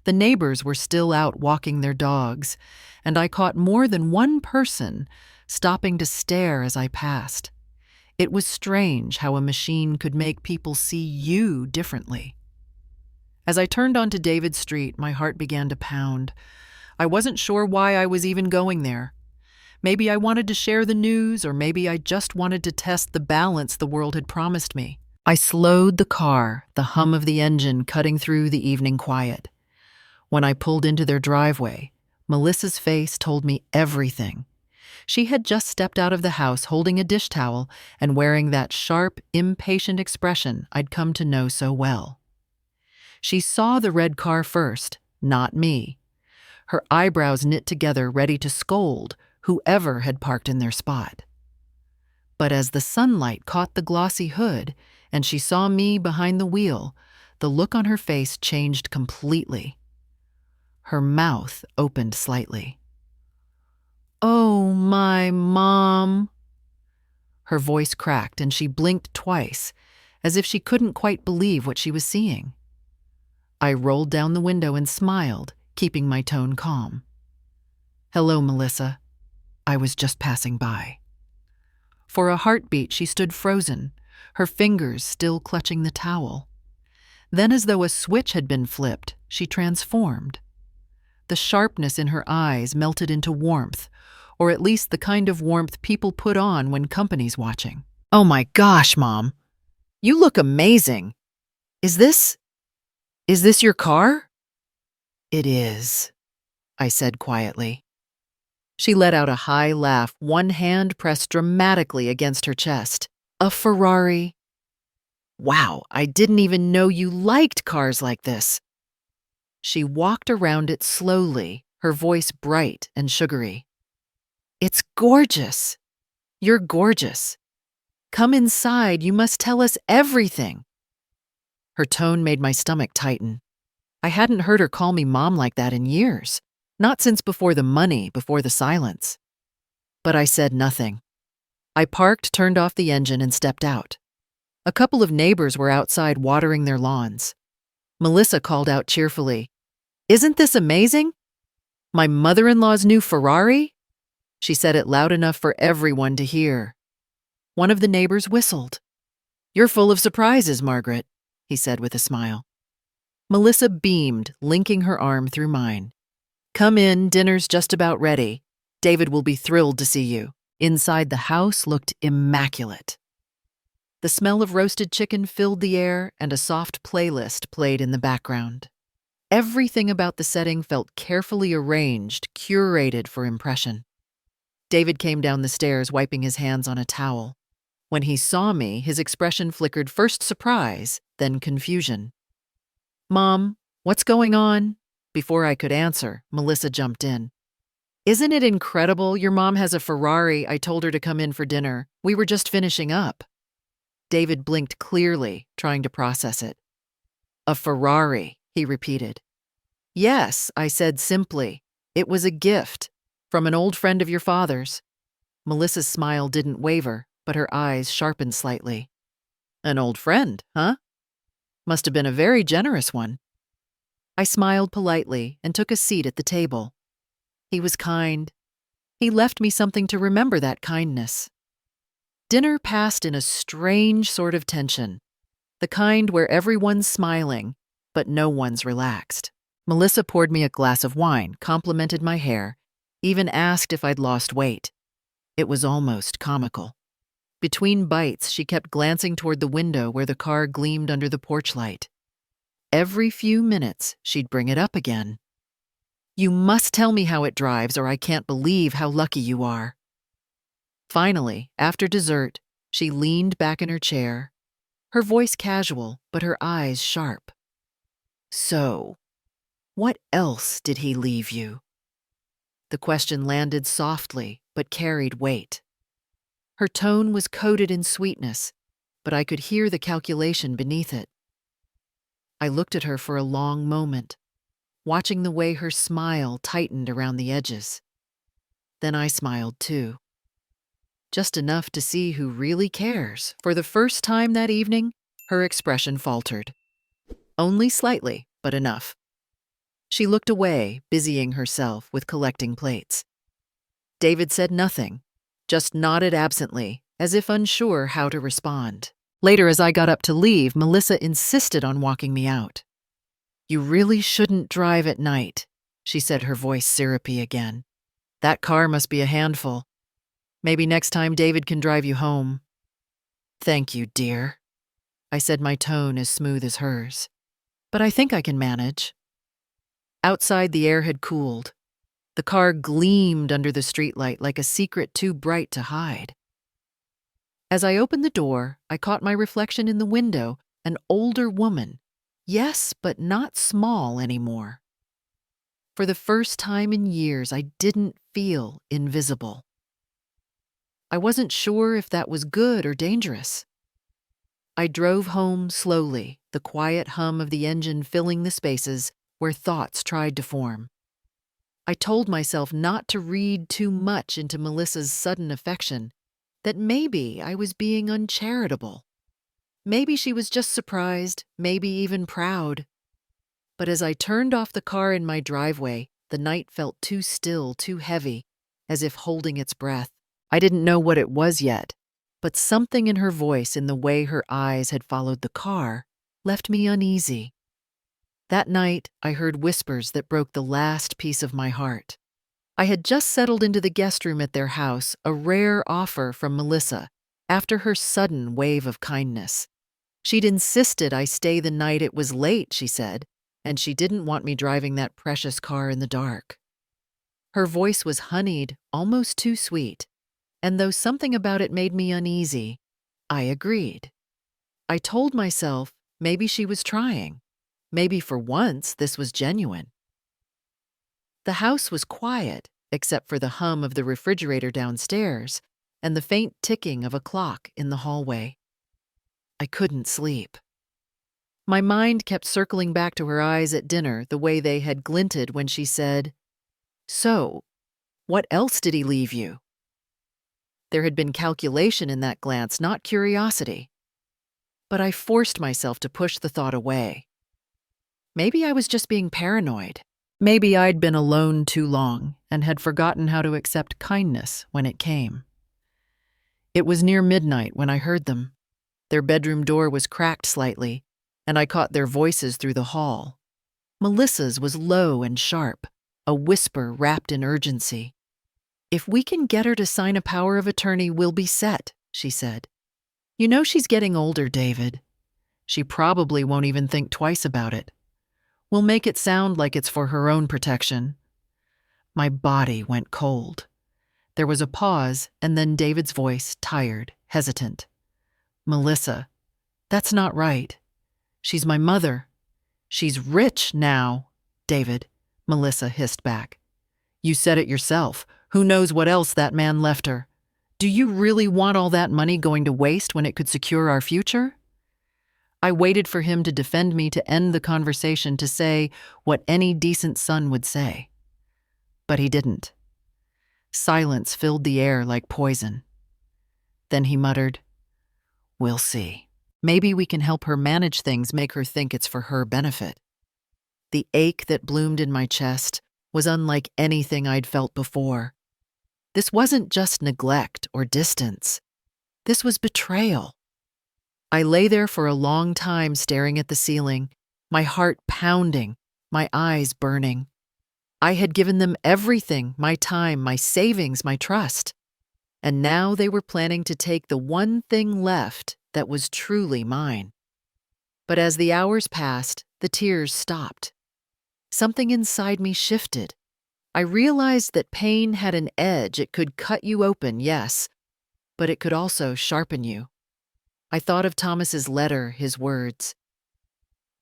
[SPEAKER 1] The neighbors were still out walking their dogs, and I caught more than one person stopping to stare as I passed. It was strange how a machine could make people see you differently. As I turned onto David Street, my heart began to pound. I wasn't sure why I was even going there. Maybe I wanted to share the news, or maybe I just wanted to test the balance the world had promised me. I slowed the car, the hum of the engine cutting through the evening quiet. When I pulled into their driveway, Melissa's face told me everything. She had just stepped out of the house holding a dish towel and wearing that sharp, impatient expression I'd come to know so well. She saw the red car first, not me. Her eyebrows knit together, ready to scold whoever had parked in their spot. But as the sunlight caught the glossy hood and she saw me behind the wheel, the look on her face changed completely. Her mouth opened slightly. "Oh, my Mom." Her voice cracked and she blinked twice, as if she couldn't quite believe what she was seeing. I rolled down the window and smiled, keeping my tone calm. "Hello, Melissa. I was just passing by." For a heartbeat, she stood frozen, her fingers still clutching the towel. Then, as though a switch had been flipped, she transformed. The sharpness in her eyes melted into warmth, or at least the kind of warmth people put on when company's watching. "Oh my gosh, Mom. You look amazing. Is this your car?" "It is," I said quietly. She let out a high laugh, one hand pressed dramatically against her chest. "A Ferrari? Wow, I didn't even know you liked cars like this." She walked around it slowly, her voice bright and sugary. "It's gorgeous. You're gorgeous. Come inside, you must tell us everything." Her tone made my stomach tighten. I hadn't heard her call me Mom like that in years, not since before the money, before the silence. But I said nothing. I parked, turned off the engine, and stepped out. A couple of neighbors were outside watering their lawns. Melissa called out cheerfully, "Isn't this amazing? My mother-in-law's new Ferrari?" She said it loud enough for everyone to hear. One of the neighbors whistled. "You're full of surprises, Margaret," he said with a smile. Melissa beamed, linking her arm through mine. "Come in, dinner's just about ready. David will be thrilled to see you." Inside the house looked immaculate. The smell of roasted chicken filled the air, and a soft playlist played in the background. Everything about the setting felt carefully arranged, curated for impression. David came down the stairs, wiping his hands on a towel. When he saw me, his expression flickered first surprise, then confusion. "Mom, what's going on?" Before I could answer, Melissa jumped in. "Isn't it incredible? Your mom has a Ferrari. I told her to come in for dinner. We were just finishing up." David blinked clearly, trying to process it. "A Ferrari," he repeated. "Yes," I said simply. "It was a gift from an old friend of your father's." Melissa's smile didn't waver, but her eyes sharpened slightly. "An old friend, huh? Must have been a very generous one." I smiled politely and took a seat at the table. He was kind. He left me something to remember that kindness. Dinner passed in a strange sort of tension, the kind where everyone's smiling, but no one's relaxed. Melissa poured me a glass of wine, complimented my hair, even asked if I'd lost weight. It was almost comical. Between bites, she kept glancing toward the window where the car gleamed under the porch light. Every few minutes, she'd bring it up again. "You must tell me how it drives, or I can't believe how lucky you are." Finally, after dessert, she leaned back in her chair, her voice casual, but her eyes sharp. "So, what else did he leave you?" The question landed softly, but carried weight. Her tone was coated in sweetness, but I could hear the calculation beneath it. I looked at her for a long moment, watching the way her smile tightened around the edges. Then I smiled too. Just enough to see who really cares. For the first time that evening, her expression faltered. Only slightly, but enough. She looked away, busying herself with collecting plates. David said nothing, just nodded absently, as if unsure how to respond. Later, as I got up to leave, Melissa insisted on walking me out. "You really shouldn't drive at night," she said, her voice syrupy again. "That car must be a handful. Maybe next time David can drive you home." "Thank you, dear," I said, my tone as smooth as hers. "But I think I can manage." Outside, the air had cooled. The car gleamed under the streetlight like a secret too bright to hide. As I opened the door, I caught my reflection in the window, an older woman. Yes, but not small anymore. For the first time in years, I didn't feel invisible. I wasn't sure if that was good or dangerous. I drove home slowly, the quiet hum of the engine filling the spaces where thoughts tried to form. I told myself not to read too much into Melissa's sudden affection, that maybe I was being uncharitable. Maybe she was just surprised, maybe even proud. But as I turned off the car in my driveway, the night felt too still, too heavy, as if holding its breath. I didn't know what it was yet, but something in her voice, in the way her eyes had followed the car, left me uneasy. That night, I heard whispers that broke the last piece of my heart. I had just settled into the guest room at their house, a rare offer from Melissa, after her sudden wave of kindness. She'd insisted I stay the night. It was late, she said, and she didn't want me driving that precious car in the dark. Her voice was honeyed, almost too sweet, and though something about it made me uneasy, I agreed. I told myself maybe she was trying. Maybe for once this was genuine. The house was quiet, except for the hum of the refrigerator downstairs and the faint ticking of a clock in the hallway. I couldn't sleep. My mind kept circling back to her eyes at dinner, the way they had glinted when she said, "So, what else did he leave you?" There had been calculation in that glance, not curiosity. But I forced myself to push the thought away. Maybe I was just being paranoid. Maybe I'd been alone too long and had forgotten how to accept kindness when it came. It was near midnight when I heard them. Their bedroom door was cracked slightly, and I caught their voices through the hall. Melissa's was low and sharp, a whisper wrapped in urgency. "If we can get her to sign a power of attorney, we'll be set," she said. "You know she's getting older, David. She probably won't even think twice about it. We'll make it sound like it's for her own protection." My body went cold. There was a pause, and then David's voice, tired, hesitant. "Melissa, that's not right. She's my mother. She's rich now." "David," Melissa hissed back. "You said it yourself. Who knows what else that man left her? Do you really want all that money going to waste when it could secure our future?" I waited for him to defend me, to end the conversation, to say what any decent son would say. But he didn't. Silence filled the air like poison. Then he muttered, "We'll see. Maybe we can help her manage things, make her think it's for her benefit." The ache that bloomed in my chest was unlike anything I'd felt before. This wasn't just neglect or distance. This was betrayal. I lay there for a long time, staring at the ceiling, my heart pounding, my eyes burning. I had given them everything, my time, my savings, my trust. And now they were planning to take the one thing left that was truly mine. But as the hours passed, the tears stopped. Something inside me shifted. I realized that pain had an edge. It could cut you open, yes, but it could also sharpen you. I thought of Thomas's letter, his words.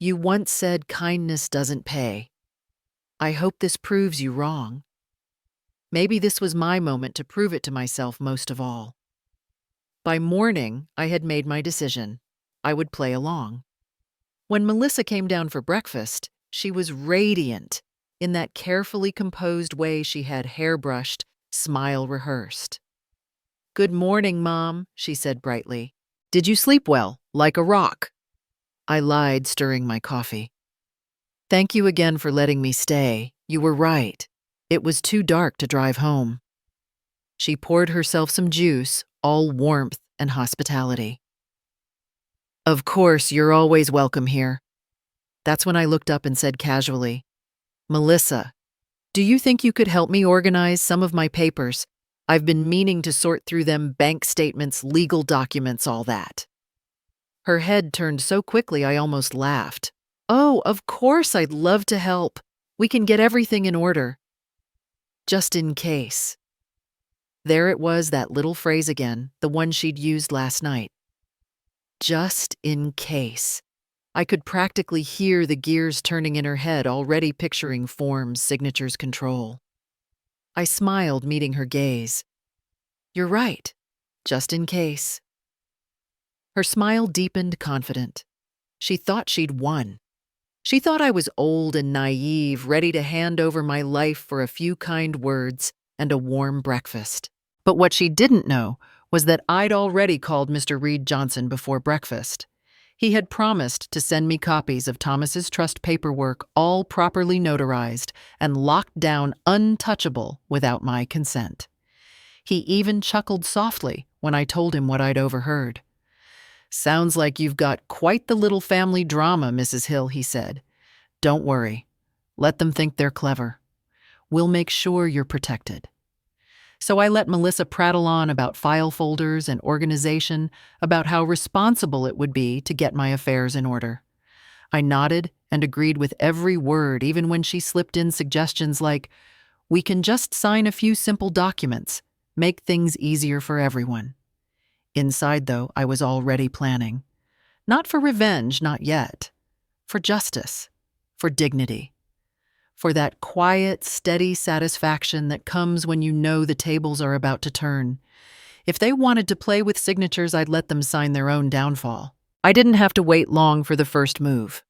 [SPEAKER 1] "You once said kindness doesn't pay. I hope this proves you wrong." Maybe this was my moment to prove it to myself most of all. By morning, I had made my decision. I would play along. When Melissa came down for breakfast, she was radiant in that carefully composed way she had hairbrushed, smile rehearsed. "Good morning, Mom," she said brightly. "Did you sleep well, like a rock?" I lied, stirring my coffee. "Thank you again for letting me stay. You were right. It was too dark to drive home." She poured herself some juice, all warmth and hospitality. "Of course, you're always welcome here." That's when I looked up and said casually, "Melissa, do you think you could help me organize some of my papers? I've been meaning to sort through them, bank statements, legal documents, all that." Her head turned so quickly I almost laughed. "Oh, of course, I'd love to help. We can get everything in order. Just in case." There it was, that little phrase again, the one she'd used last night. Just in case. I could practically hear the gears turning in her head, already picturing forms, signatures, control. I smiled, meeting her gaze. "You're right. Just in case." Her smile deepened, confident. She thought she'd won. She thought I was old and naive, ready to hand over my life for a few kind words and a warm breakfast. But what she didn't know was that I'd already called Mr. Reed Johnson before breakfast. He had promised to send me copies of Thomas's trust paperwork, all properly notarized and locked down untouchable without my consent. He even chuckled softly when I told him what I'd overheard. "Sounds like you've got quite the little family drama, Mrs. Hill," he said. "Don't worry. Let them think they're clever. We'll make sure you're protected." So I let Melissa prattle on about file folders and organization, about how responsible it would be to get my affairs in order. I nodded and agreed with every word, even when she slipped in suggestions like, "We can just sign a few simple documents, make things easier for everyone." Inside, though, I was already planning. Not for revenge, not yet. For justice. For dignity. For that quiet, steady satisfaction that comes when you know the tables are about to turn. If they wanted to play with signatures, I'd let them sign their own downfall. I didn't have to wait long for the first move.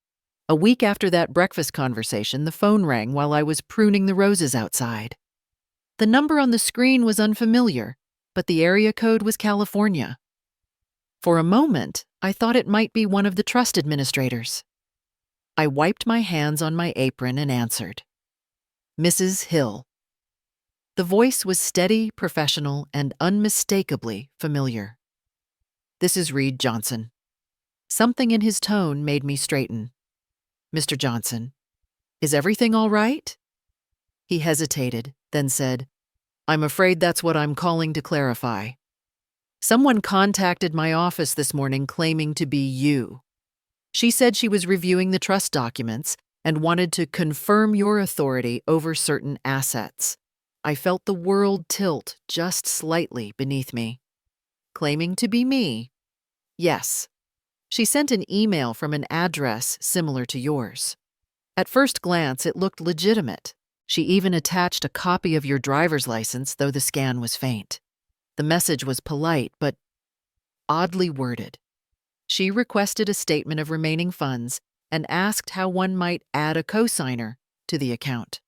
[SPEAKER 1] A week after that breakfast conversation, the phone rang while I was pruning the roses outside. The number on the screen was unfamiliar, but the area code was California. For a moment, I thought it might be one of the trust administrators. I wiped my hands on my apron and answered. "Mrs. Hill." The voice was steady, professional, and unmistakably familiar. "This is Reed Johnson." Something in his tone made me straighten. "Mr. Johnson, is everything all right?" He hesitated, then said, "I'm afraid that's what I'm calling to clarify. Someone contacted my office this morning claiming to be you. She said she was reviewing the trust documents and wanted to confirm your authority over certain assets." I felt the world tilt just slightly beneath me. "Claiming to be me?" "Yes. She sent an email from an address similar to yours. At first glance, it looked legitimate. She even attached a copy of your driver's license, though the scan was faint. The message was polite, but oddly worded. She requested a statement of remaining funds and asked how one might add a cosigner to the account."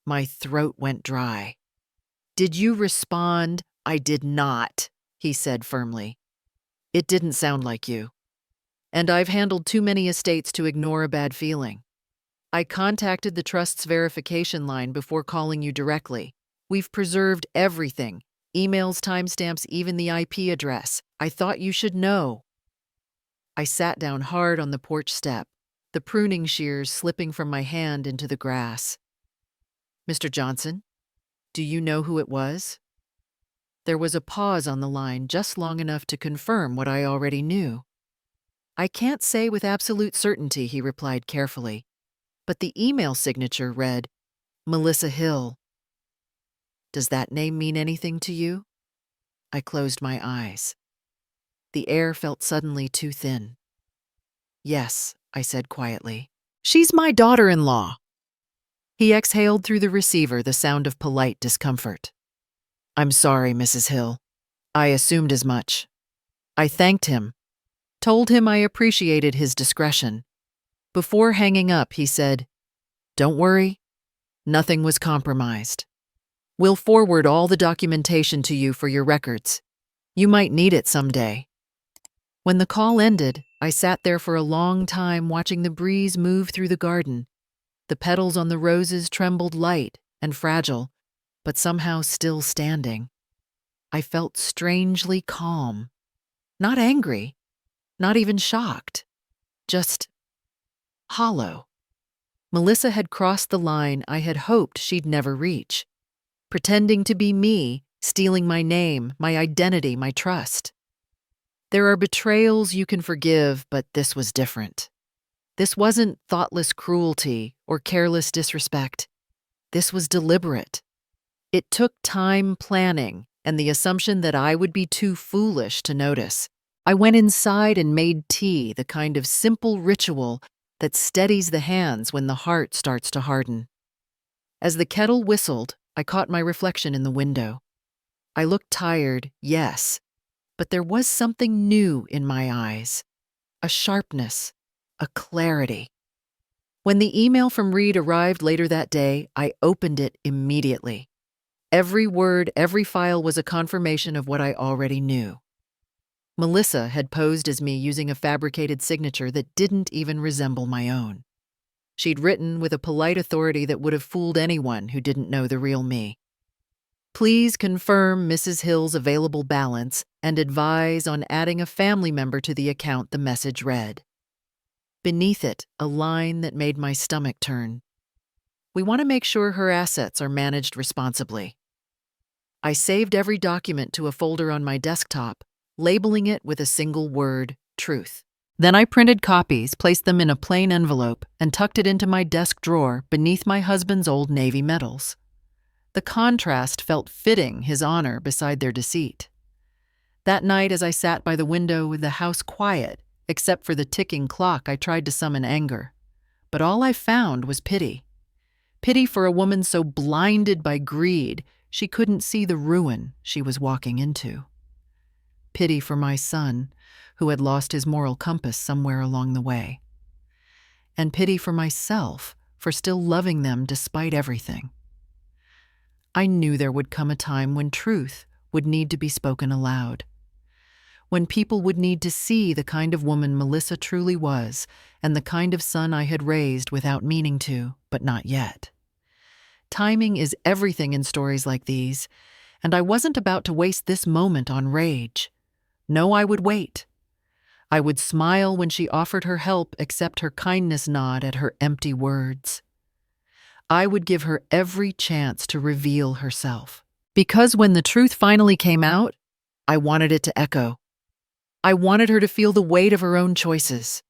[SPEAKER 1] My throat went dry. "Did you respond?" "I did not," he said firmly. "It didn't sound like you. And I've handled too many estates to ignore a bad feeling. I contacted the trust's verification line before calling you directly. We've preserved everything. Emails, timestamps, even the IP address. I thought you should know." I sat down hard on the porch step, the pruning shears slipping from my hand into the grass. "Mr. Johnson, do you know who it was?" There was a pause on the line, just long enough to confirm what I already knew. "I can't say with absolute certainty," he replied carefully, "but the email signature read, Melissa Hill. Does that name mean anything to you?" I closed my eyes. The air felt suddenly too thin. "Yes," I said quietly. "She's my daughter-in-law." He exhaled through the receiver, the sound of polite discomfort. "I'm sorry, Mrs. Hill. I assumed as much. I thanked him, told him I appreciated his discretion. Before hanging up, he said, "Don't worry, nothing was compromised. We'll forward all the documentation to you for your records. You might need it someday." When the call ended, I sat there for a long time watching the breeze move through the garden. The petals on the roses trembled light and fragile, but somehow still standing. I felt strangely calm. Not angry, not even shocked, just hollow. Melissa had crossed the line I had hoped she'd never reach, pretending to be me, stealing my name, my identity, my trust. There are betrayals you can forgive, but this was different. This wasn't thoughtless cruelty or careless disrespect. This was deliberate. It took time, planning, and the assumption that I would be too foolish to notice. I went inside and made tea, the kind of simple ritual that steadies the hands when the heart starts to harden. As the kettle whistled, I caught my reflection in the window. I looked tired, yes, but there was something new in my eyes. A sharpness, a clarity. When the email from Reed arrived later that day, I opened it immediately. Every word, every file was a confirmation of what I already knew. Melissa had posed as me using a fabricated signature that didn't even resemble my own. She'd written with a polite authority that would have fooled anyone who didn't know the real me. "Please confirm Mrs. Hill's available balance and advise on adding a family member to the account," the message read. Beneath it, a line that made my stomach turn. "We want to make sure her assets are managed responsibly." I saved every document to a folder on my desktop, labeling it with a single word, truth. Then I printed copies, placed them in a plain envelope, and tucked it into my desk drawer beneath my husband's old Navy medals. The contrast felt fitting, his honor beside their deceit. That night, as I sat by the window with the house quiet, except for the ticking clock, I tried to summon anger. But all I found was pity. Pity for a woman so blinded by greed she couldn't see the ruin she was walking into. Pity for my son, who had lost his moral compass somewhere along the way. And pity for myself for still loving them despite everything. I knew there would come a time when truth would need to be spoken aloud, when people would need to see the kind of woman Melissa truly was and the kind of son I had raised without meaning to, but not yet. Timing is everything in stories like these, and I wasn't about to waste this moment on rage. No, I would wait. I would smile when she offered her help, accept her kindness nod at her empty words. I would give her every chance to reveal herself. Because when the truth finally came out, I wanted it to echo. I wanted her to feel the weight of her own choices.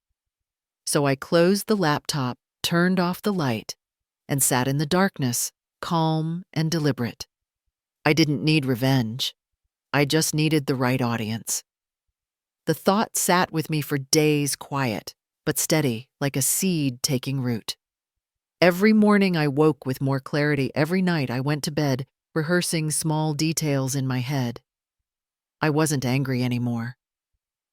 [SPEAKER 1] So I closed the laptop, turned off the light, and sat in the darkness, calm and deliberate. I didn't need revenge. I just needed the right audience. The thought sat with me for days, quiet, but steady, like a seed taking root. Every morning I woke with more clarity. Every night I went to bed, rehearsing small details in my head. I wasn't angry anymore.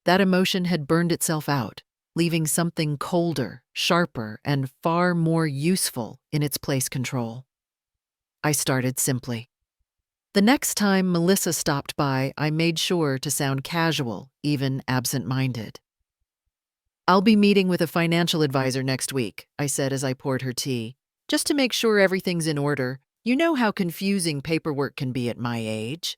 [SPEAKER 1] That emotion had burned itself out, leaving something colder, sharper, and far more useful in its place. Control. I started simply. The next time Melissa stopped by, I made sure to sound casual, even absent-minded. "I'll be meeting with a financial advisor next week," I said as I poured her tea, "just to make sure everything's in order. You know how confusing paperwork can be at my age."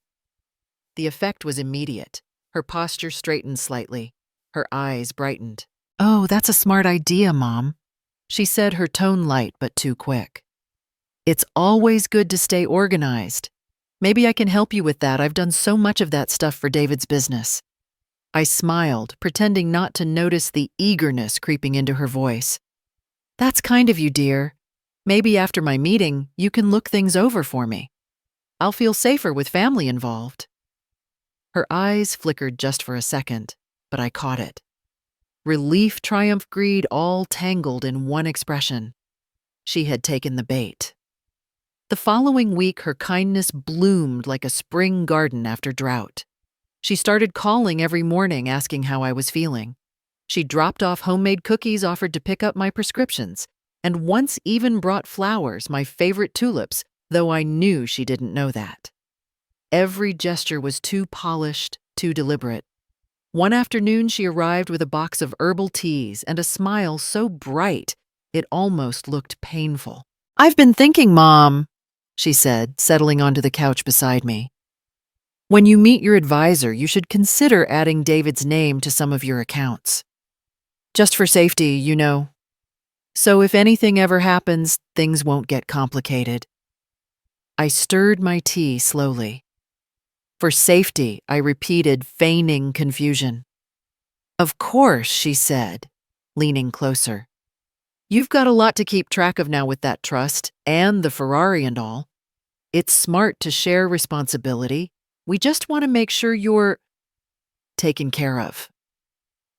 [SPEAKER 1] The effect was immediate. Her posture straightened slightly. Her eyes brightened. "Oh, that's a smart idea, Mom," she said, her tone light but too quick. "It's always good to stay organized. Maybe I can help you with that. I've done so much of that stuff for David's business." I smiled, pretending not to notice the eagerness creeping into her voice. "That's kind of you, dear. Maybe after my meeting, you can look things over for me. I'll feel safer with family involved." Her eyes flickered just for a second, but I caught it. Relief, triumph, greed, all tangled in one expression. She had taken the bait. The following week, her kindness bloomed like a spring garden after drought. She started calling every morning asking how I was feeling. She dropped off homemade cookies, offered to pick up my prescriptions, and once even brought flowers, my favorite tulips, though I knew she didn't know that. Every gesture was too polished, too deliberate. One afternoon, she arrived with a box of herbal teas and a smile so bright it almost looked painful. "I've been thinking, Mom," she said, settling onto the couch beside me. "When you meet your advisor, you should consider adding David's name to some of your accounts. Just for safety, you know. So if anything ever happens, things won't get complicated." I stirred my tea slowly. "For safety," I repeated, feigning confusion. "Of course," she said, leaning closer. "You've got a lot to keep track of now with that trust, and the Ferrari and all. It's smart to share responsibility. We just want to make sure you're taken care of."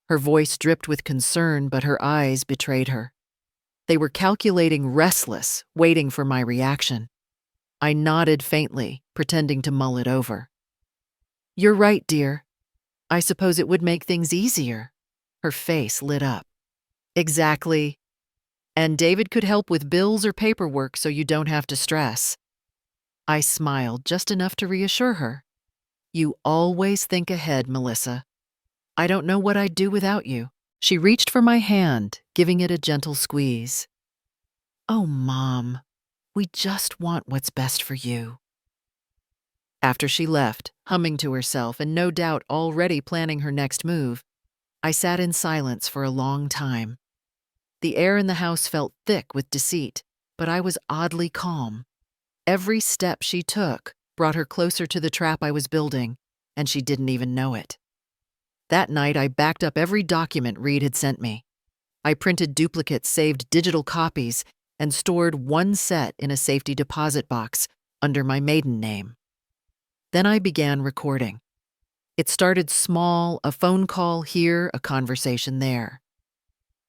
[SPEAKER 1] Her voice dripped with concern, but her eyes betrayed her. They were calculating, restless, waiting for my reaction. I nodded faintly, pretending to mull it over. "You're right, dear. I suppose it would make things easier." Her face lit up. "Exactly. And David could help with bills or paperwork so you don't have to stress." I smiled just enough to reassure her. "You always think ahead, Melissa. I don't know what I'd do without you." She reached for my hand, giving it a gentle squeeze. "Oh, Mom, we just want what's best for you." After she left, humming to herself and no doubt already planning her next move, I sat in silence for a long time. The air in the house felt thick with deceit, but I was oddly calm. Every step she took brought her closer to the trap I was building, and she didn't even know it. That night, I backed up every document Reed had sent me. I printed duplicates, saved digital copies, and stored one set in a safety deposit box under my maiden name. Then I began recording. It started small, a phone call here, a conversation there.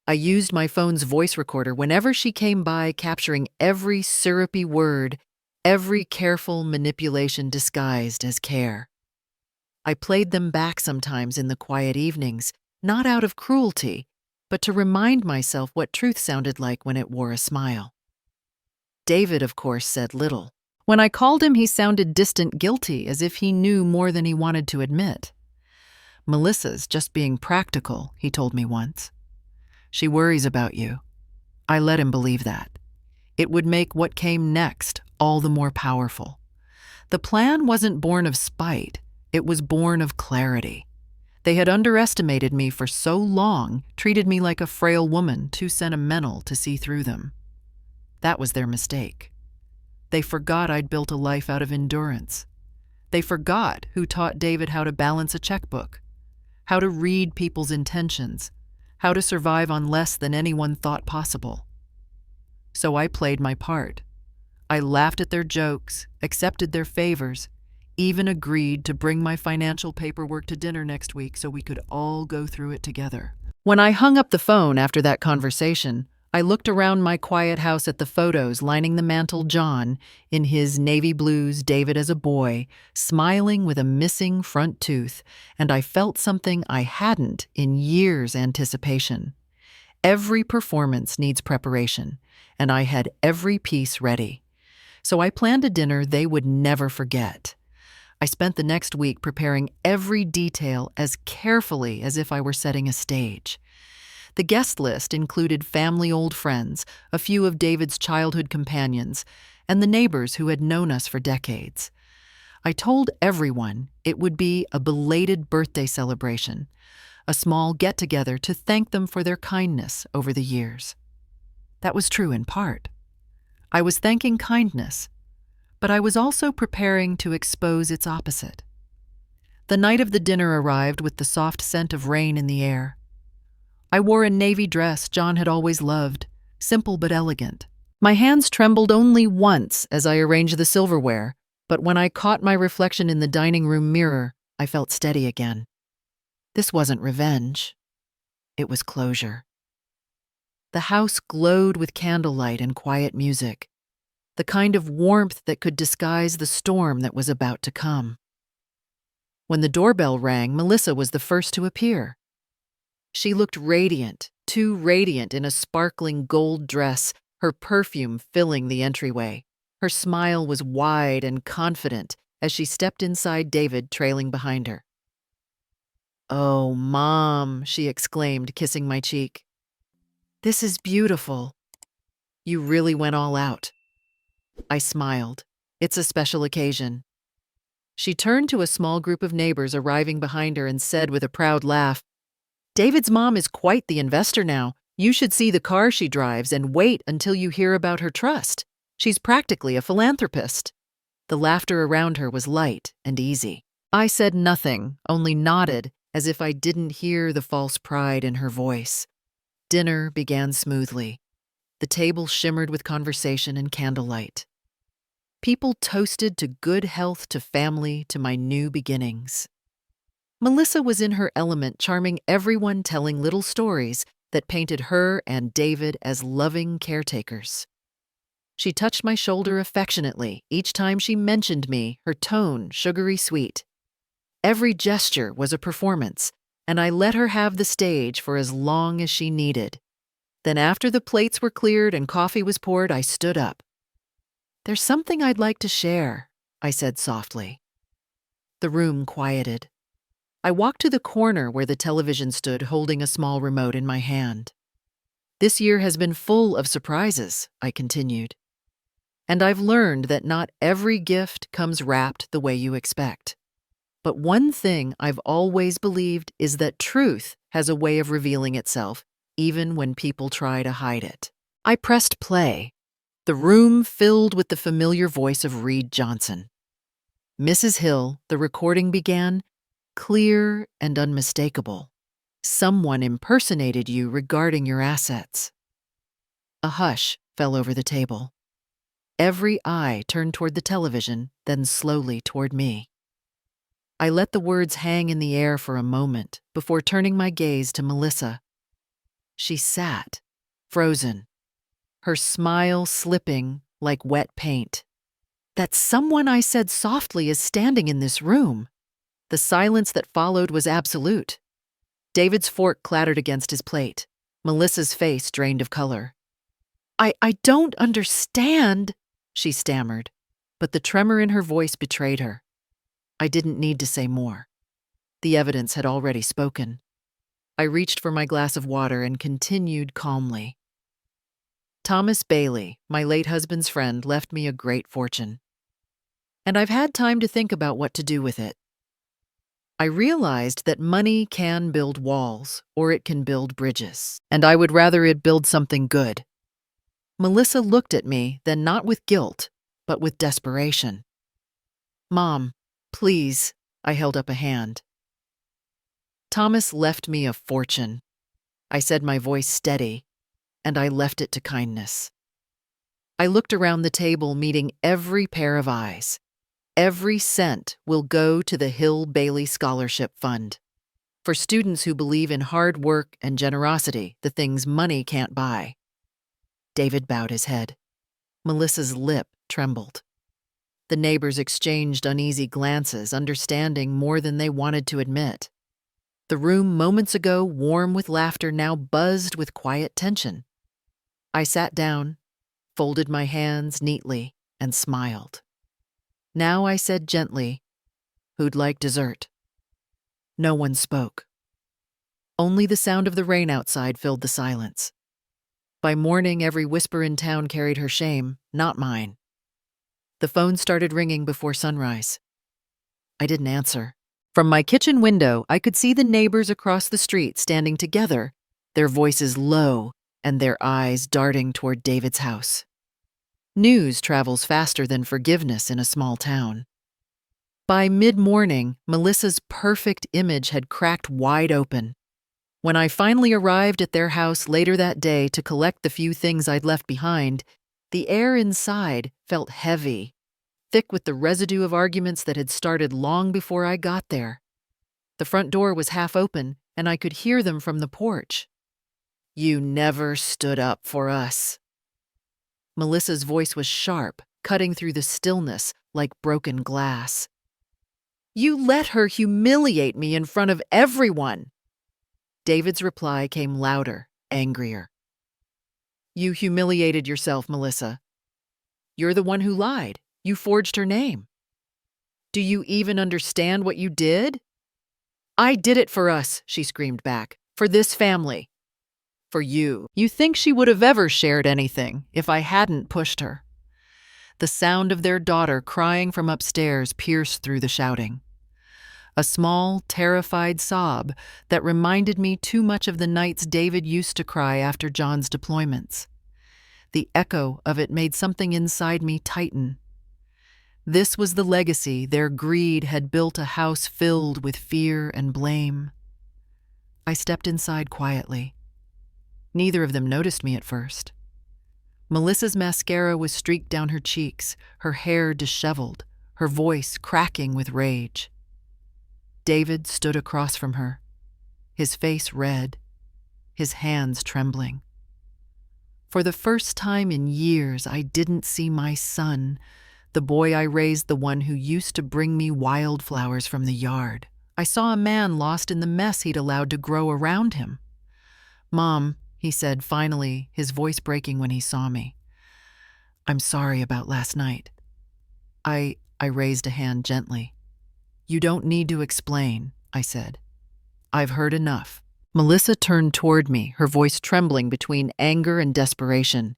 [SPEAKER 1] I used my phone's voice recorder whenever she came by, capturing every syrupy word, every careful manipulation disguised as care. I played them back sometimes in the quiet evenings, not out of cruelty, but to remind myself what truth sounded like when it wore a smile. David, of course, said little. When I called him, he sounded distant, guilty, as if he knew more than he wanted to admit. "Melissa's just being practical," he told me once. "She worries about you." I let him believe that. It would make what came next all the more powerful. The plan wasn't born of spite, it was born of clarity. They had underestimated me for so long, treated me like a frail woman, too sentimental to see through them. That was their mistake. They forgot I'd built a life out of endurance. They forgot who taught David how to balance a checkbook, how to read people's intentions, how to survive on less than anyone thought possible. So I played my part. I laughed at their jokes, accepted their favors, even agreed to bring my financial paperwork to dinner next week so we could all go through it together. When I hung up the phone after that conversation, I looked around my quiet house at the photos lining the mantel. John, in his navy blues, David as a boy, smiling with a missing front tooth, and I felt something I hadn't in years' anticipation. Every performance needs preparation, and I had every piece ready. So I planned a dinner they would never forget. I spent the next week preparing every detail as carefully as if I were setting a stage. The guest list included family old friends, a few of David's childhood companions, and the neighbors who had known us for decades. I told everyone it would be a belated birthday celebration, a small get-together to thank them for their kindness over the years. That was true in part. I was thanking kindness, but I was also preparing to expose its opposite. The night of the dinner arrived with the soft scent of rain in the air. I wore a navy dress John had always loved, simple but elegant. My hands trembled only once as I arranged the silverware, but when I caught my reflection in the dining room mirror, I felt steady again. This wasn't revenge. It was closure. The house glowed with candlelight and quiet music, the kind of warmth that could disguise the storm that was about to come. When the doorbell rang, Melissa was the first to appear. She looked radiant, too radiant in a sparkling gold dress, her perfume filling the entryway. Her smile was wide and confident as she stepped inside David trailing behind her. "Oh, Mom," she exclaimed, kissing my cheek. "This is beautiful. You really went all out." I smiled. It's a special occasion. She turned to a small group of neighbors arriving behind her and said with a proud laugh, "David's mom is quite the investor now. You should see the car she drives and wait until you hear about her trust. She's practically a philanthropist." The laughter around her was light and easy. I said nothing, only nodded, as if I didn't hear the false pride in her voice. Dinner began smoothly. The table shimmered with conversation and candlelight. People toasted to good health, to family, to my new beginnings. Melissa was in her element, charming everyone, telling little stories that painted her and David as loving caretakers. She touched my shoulder affectionately each time she mentioned me, her tone sugary sweet. Every gesture was a performance, and I let her have the stage for as long as she needed. Then after the plates were cleared and coffee was poured, I stood up. "There's something I'd like to share," I said softly. The room quieted. I walked to the corner where the television stood, holding a small remote in my hand. "This year has been full of surprises," I continued. "And I've learned that not every gift comes wrapped the way you expect. But one thing I've always believed is that truth has a way of revealing itself, even when people try to hide it." I pressed play. The room filled with the familiar voice of Reed Johnson. "Mrs. Hill," the recording began, "clear and unmistakable. Someone impersonated you regarding your assets." A hush fell over the table. Every eye turned toward the television, then slowly toward me. I let the words hang in the air for a moment before turning my gaze to Melissa. She sat, frozen, her smile slipping like wet paint. "That someone," I said softly, "is standing in this room." The silence that followed was absolute. David's fork clattered against his plate. Melissa's face drained of color. I don't understand," she stammered, but the tremor in her voice betrayed her. I didn't need to say more. The evidence had already spoken. I reached for my glass of water and continued calmly. "Thomas Bailey, my late husband's friend, left me a great fortune. And I've had time to think about what to do with it. I realized that money can build walls, or it can build bridges, and I would rather it build something good." Melissa looked at me, then not with guilt, but with desperation. "Mom, please," I held up a hand. "Thomas left me a fortune." I said, my voice steady, and I left it to kindness. I looked around the table, meeting every pair of eyes. Every cent will go to the Hill Bailey Scholarship Fund, for students who believe in hard work and generosity, the things money can't buy. David bowed his head. Melissa's lip trembled. The neighbors exchanged uneasy glances, understanding more than they wanted to admit. The room, moments ago warm with laughter, now buzzed with quiet tension. I sat down, folded my hands neatly, and smiled. Now I said gently, "Who'd like dessert?" No one spoke. Only the sound of the rain outside filled the silence. By morning, every whisper in town carried her shame, not mine. The phone started ringing before sunrise. I didn't answer. From my kitchen window, I could see the neighbors across the street standing together, their voices low and their eyes darting toward David's house. News travels faster than forgiveness in a small town. By mid-morning, Melissa's perfect image had cracked wide open. When I finally arrived at their house later that day to collect the few things I'd left behind, the air inside felt heavy, thick with the residue of arguments that had started long before I got there. The front door was half open, and I could hear them from the porch. "You never stood up for us." Melissa's voice was sharp, cutting through the stillness like broken glass. You let her humiliate me in front of everyone. David's reply came louder, angrier. You humiliated yourself, Melissa. You're the one who lied. You forged her name. Do you even understand what you did? I did it for us, she screamed back. For this family. For you. You think she would have ever shared anything if I hadn't pushed her? The sound of their daughter crying from upstairs pierced through the shouting. A small, terrified sob that reminded me too much of the nights David used to cry after John's deployments. The echo of it made something inside me tighten. This was the legacy their greed had built, a house filled with fear and blame. I stepped inside quietly. Neither of them noticed me at first. Melissa's mascara was streaked down her cheeks, her hair disheveled, her voice cracking with rage. David stood across from her, his face red, his hands trembling. For the first time in years, I didn't see my son, the boy I raised, the one who used to bring me wildflowers from the yard. I saw a man lost in the mess he'd allowed to grow around him. Mom, he said finally, his voice breaking when he saw me. I'm sorry about last night. I raised a hand gently. You don't need to explain, I said. I've heard enough. Melissa turned toward me, her voice trembling between anger and desperation.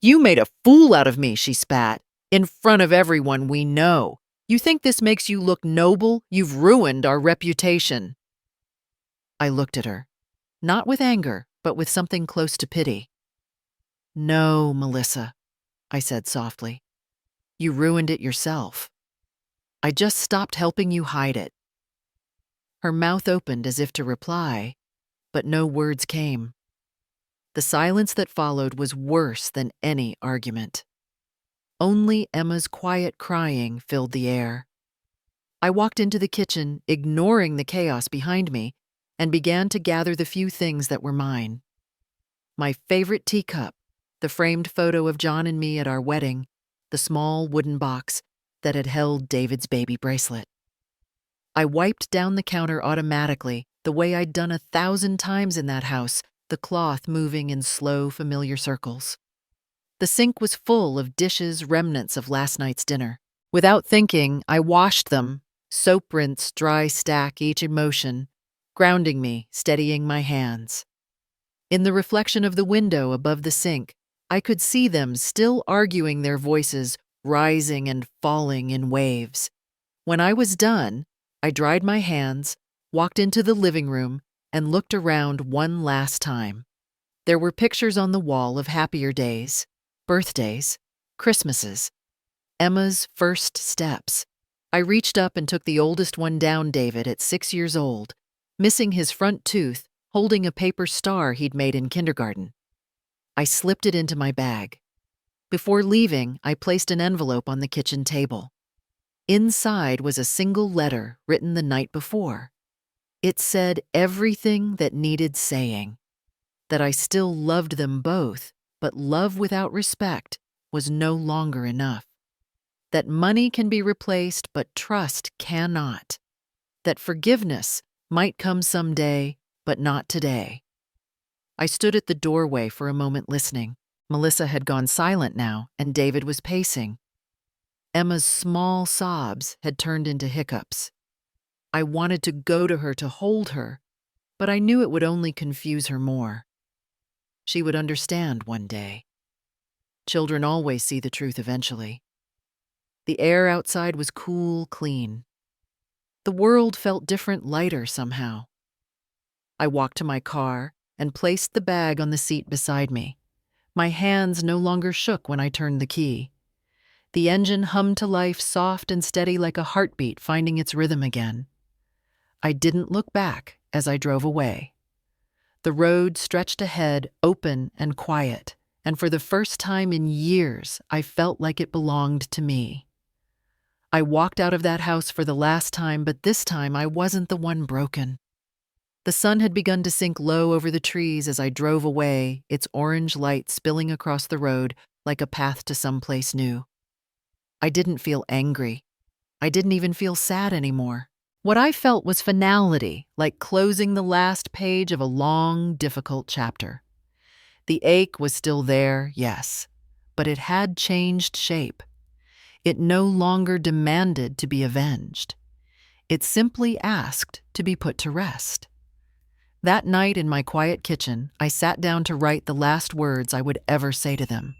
[SPEAKER 1] You made a fool out of me, she spat. In front of everyone we know. You think this makes you look noble? You've ruined our reputation. I looked at her, not with anger, but with something close to pity. No, Melissa, I said softly. You ruined it yourself. I just stopped helping you hide it. Her mouth opened as if to reply, but no words came. The silence that followed was worse than any argument. Only Emma's quiet crying filled the air. I walked into the kitchen, ignoring the chaos behind me, and began to gather the few things that were mine. My favorite teacup, the framed photo of John and me at our wedding, the small wooden box that had held David's baby bracelet. I wiped down the counter automatically, the way I'd done 1,000 times in that house, the cloth moving in slow, familiar circles. The sink was full of dishes, remnants of last night's dinner. Without thinking, I washed them, soap rinse, dry stack, each in motion, grounding me, steadying my hands. In the reflection of the window above the sink, I could see them still arguing, their voices rising and falling in waves. When I was done, I dried my hands, walked into the living room, and looked around one last time. There were pictures on the wall of happier days, birthdays, Christmases, Emma's first steps. I reached up and took the oldest one down, David, at 6 years old, missing his front tooth, holding a paper star he'd made in kindergarten. I slipped it into my bag. Before leaving, I placed an envelope on the kitchen table. Inside was a single letter written the night before. It said everything that needed saying, that I still loved them both, but love without respect was no longer enough. That money can be replaced, but trust cannot. That forgiveness might come someday, but not today. I stood at the doorway for a moment listening. Melissa had gone silent now, and David was pacing. Emma's small sobs had turned into hiccups. I wanted to go to her to hold her, but I knew it would only confuse her more. She would understand one day. Children always see the truth eventually. The air outside was cool, clean. The world felt different, lighter somehow. I walked to my car and placed the bag on the seat beside me. My hands no longer shook when I turned the key. The engine hummed to life, soft and steady like a heartbeat finding its rhythm again. I didn't look back as I drove away. The road stretched ahead, open and quiet, and for the first time in years, I felt like it belonged to me. I walked out of that house for the last time, but this time I wasn't the one broken. The sun had begun to sink low over the trees as I drove away, its orange light spilling across the road like a path to someplace new. I didn't feel angry. I didn't even feel sad anymore. What I felt was finality, like closing the last page of a long, difficult chapter. The ache was still there, yes, but it had changed shape. It no longer demanded to be avenged. It simply asked to be put to rest. That night in my quiet kitchen, I sat down to write the last words I would ever say to them.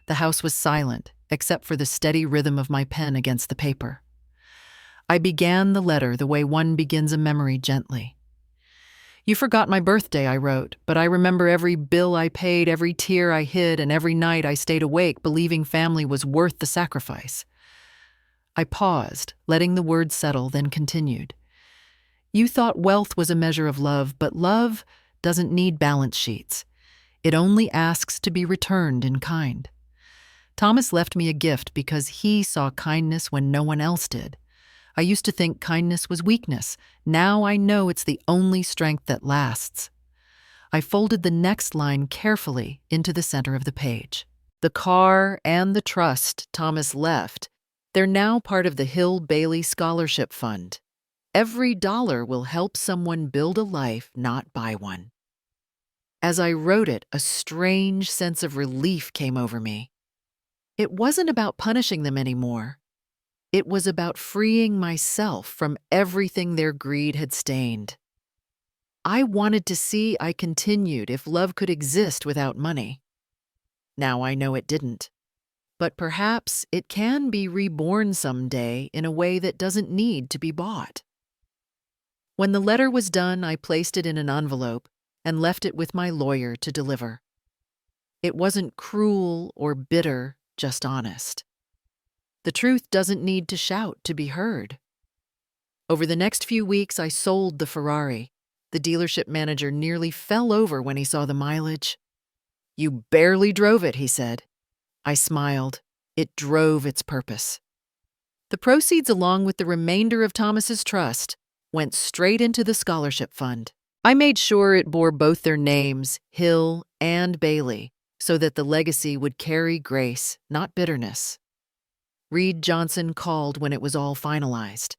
[SPEAKER 1] The house was silent, except for the steady rhythm of my pen against the paper. I began the letter the way one begins a memory, gently. "You forgot my birthday," I wrote, "but I remember every bill I paid, every tear I hid, and every night I stayed awake believing family was worth the sacrifice." I paused, letting the words settle, then continued. "You thought wealth was a measure of love, but love doesn't need balance sheets. It only asks to be returned in kind. Thomas left me a gift because he saw kindness when no one else did. I used to think kindness was weakness. Now I know it's the only strength that lasts." I folded the next line carefully into the center of the page. The car and the trust Thomas left, they're now part of the Hill Bailey Scholarship Fund. Every dollar will help someone build a life, not buy one. As I wrote it, a strange sense of relief came over me. It wasn't about punishing them anymore. It was about freeing myself from everything their greed had stained. I wanted to see I continued if love could exist without money. Now I know it didn't. But perhaps it can be reborn someday in a way that doesn't need to be bought. When the letter was done, I placed it in an envelope and left it with my lawyer to deliver. It wasn't cruel or bitter, just honest. The truth doesn't need to shout to be heard. Over the next few weeks, I sold the Ferrari. The dealership manager nearly fell over when he saw the mileage. "You barely drove it," he said. I smiled. It drove its purpose. The proceeds, along with the remainder of Thomas's trust, went straight into the scholarship fund. I made sure it bore both their names, Hill and Bailey, so that the legacy would carry grace, not bitterness. Reed Johnson called when it was all finalized.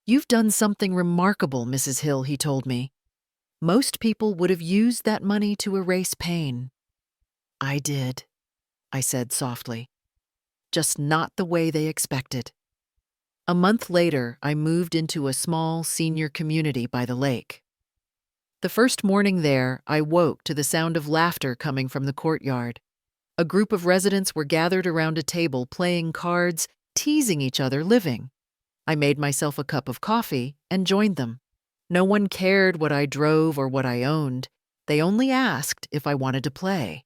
[SPEAKER 1] "You've done something remarkable, Mrs. Hill," he told me. "Most people would have used that money to erase pain." "I did," I said softly. "Just not the way they expected." A month later, I moved into a small senior community by the lake. The first morning there, I woke to the sound of laughter coming from the courtyard. A group of residents were gathered around a table playing cards, teasing each other living. I made myself a cup of coffee and joined them. No one cared what I drove or what I owned. They only asked if I wanted to play.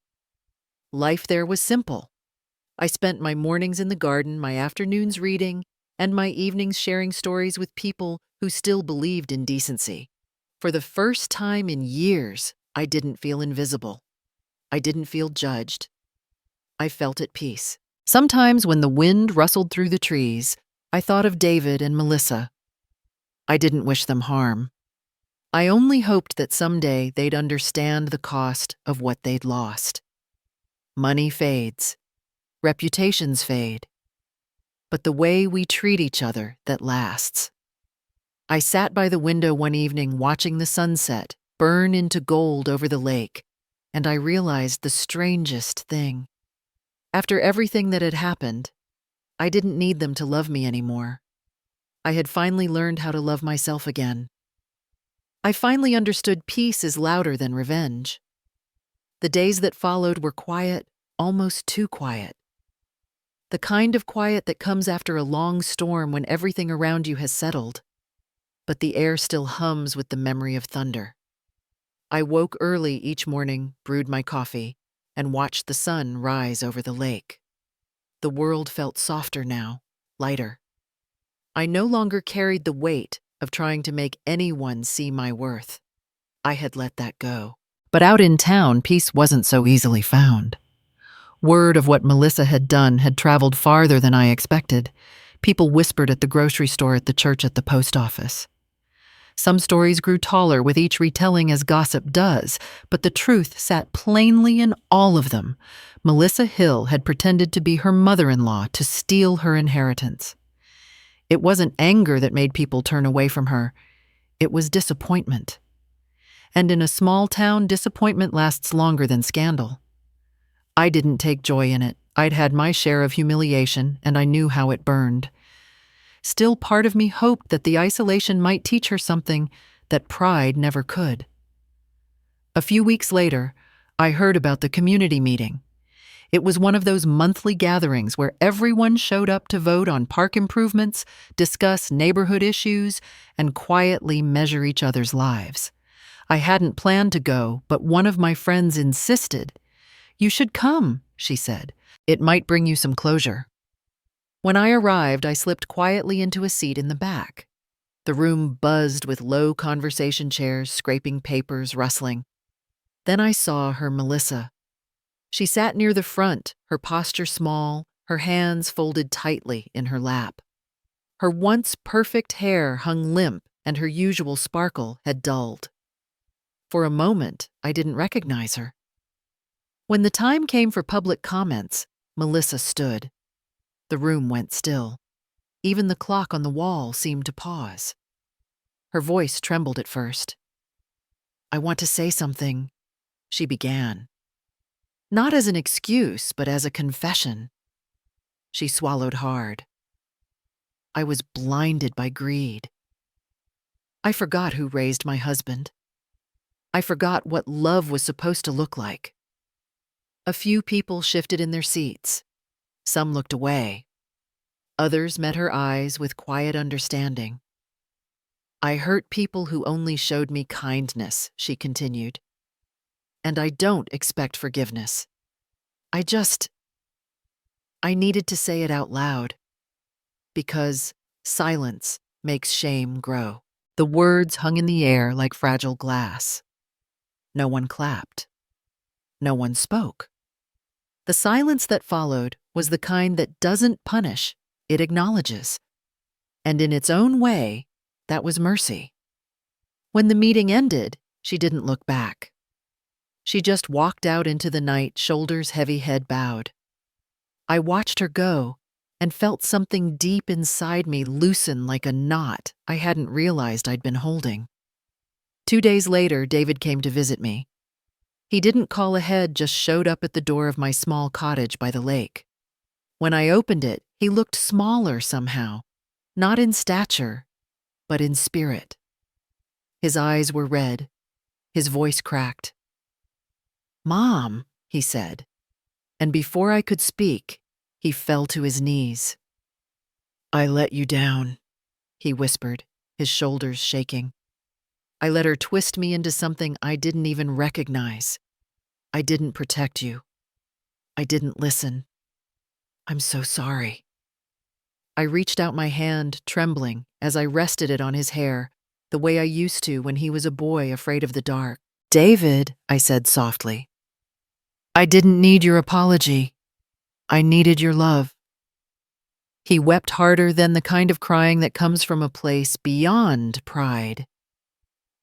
[SPEAKER 1] Life there was simple. I spent my mornings in the garden, my afternoons reading, and my evenings sharing stories with people who still believed in decency. For the first time in years, I didn't feel invisible. I didn't feel judged. I felt at peace. Sometimes when the wind rustled through the trees, I thought of David and Melissa. I didn't wish them harm. I only hoped that someday they'd understand the cost of what they'd lost. Money fades. Reputations fade. But the way we treat each other that lasts. I sat by the window one evening watching the sunset burn into gold over the lake, and I realized the strangest thing. After everything that had happened, I didn't need them to love me anymore. I had finally learned how to love myself again. I finally understood peace is louder than revenge. The days that followed were quiet, almost too quiet. The kind of quiet that comes after a long storm when everything around you has settled, but the air still hums with the memory of thunder. I woke early each morning, brewed my coffee, and watched the sun rise over the lake. The world felt softer now, lighter. I no longer carried the weight of trying to make anyone see my worth. I had let that go. But out in town, peace wasn't so easily found. Word of what Melissa had done had traveled farther than I expected. People whispered at the grocery store, at the church, at the post office. Some stories grew taller with each retelling, as gossip does, but the truth sat plainly in all of them. Melissa Hill had pretended to be her mother-in-law to steal her inheritance. It wasn't anger that made people turn away from her. It was disappointment. And in a small town, disappointment lasts longer than scandal. I didn't take joy in it. I'd had my share of humiliation, and I knew how it burned. Still, part of me hoped that the isolation might teach her something that pride never could. A few weeks later, I heard about the community meeting. It was one of those monthly gatherings where everyone showed up to vote on park improvements, discuss neighborhood issues, and quietly measure each other's lives. I hadn't planned to go, but one of my friends insisted. "You should come," she said. "It might bring you some closure." When I arrived, I slipped quietly into a seat in the back. The room buzzed with low conversation chairs, scraping papers, rustling. Then I saw her Melissa. She sat near the front, her posture small, her hands folded tightly in her lap. Her once perfect hair hung limp, and her usual sparkle had dulled. For a moment, I didn't recognize her. When the time came for public comments, Melissa stood. The room went still. Even the clock on the wall seemed to pause. Her voice trembled at first. "I want to say something," she began. Not as an excuse, but as a confession. She swallowed hard. I was blinded by greed. I forgot who raised my husband. I forgot what love was supposed to look like. A few people shifted in their seats. Some looked away. Others met her eyes with quiet understanding. "I hurt people who only showed me kindness," she continued. "And I don't expect forgiveness. I needed to say it out loud. Because silence makes shame grow." The words hung in the air like fragile glass. No one clapped. No one spoke. The silence that followed was the kind that doesn't punish, it acknowledges. And in its own way, that was mercy. When the meeting ended, she didn't look back. She just walked out into the night, shoulders heavy, head bowed. I watched her go and felt something deep inside me loosen like a knot I hadn't realized I'd been holding. 2 days later, David came to visit me. He didn't call ahead, just showed up at the door of my small cottage by the lake. When I opened it, he looked smaller somehow, not in stature, but in spirit. His eyes were red, his voice cracked. "Mom," he said, and before I could speak, he fell to his knees. "I let you down," he whispered, his shoulders shaking. "I let her twist me into something I didn't even recognize. I didn't protect you. I didn't listen. I'm so sorry." I reached out my hand, trembling, as I rested it on his hair, the way I used to when he was a boy afraid of the dark. "David," I said softly, "I didn't need your apology. I needed your love." He wept harder than the kind of crying that comes from a place beyond pride.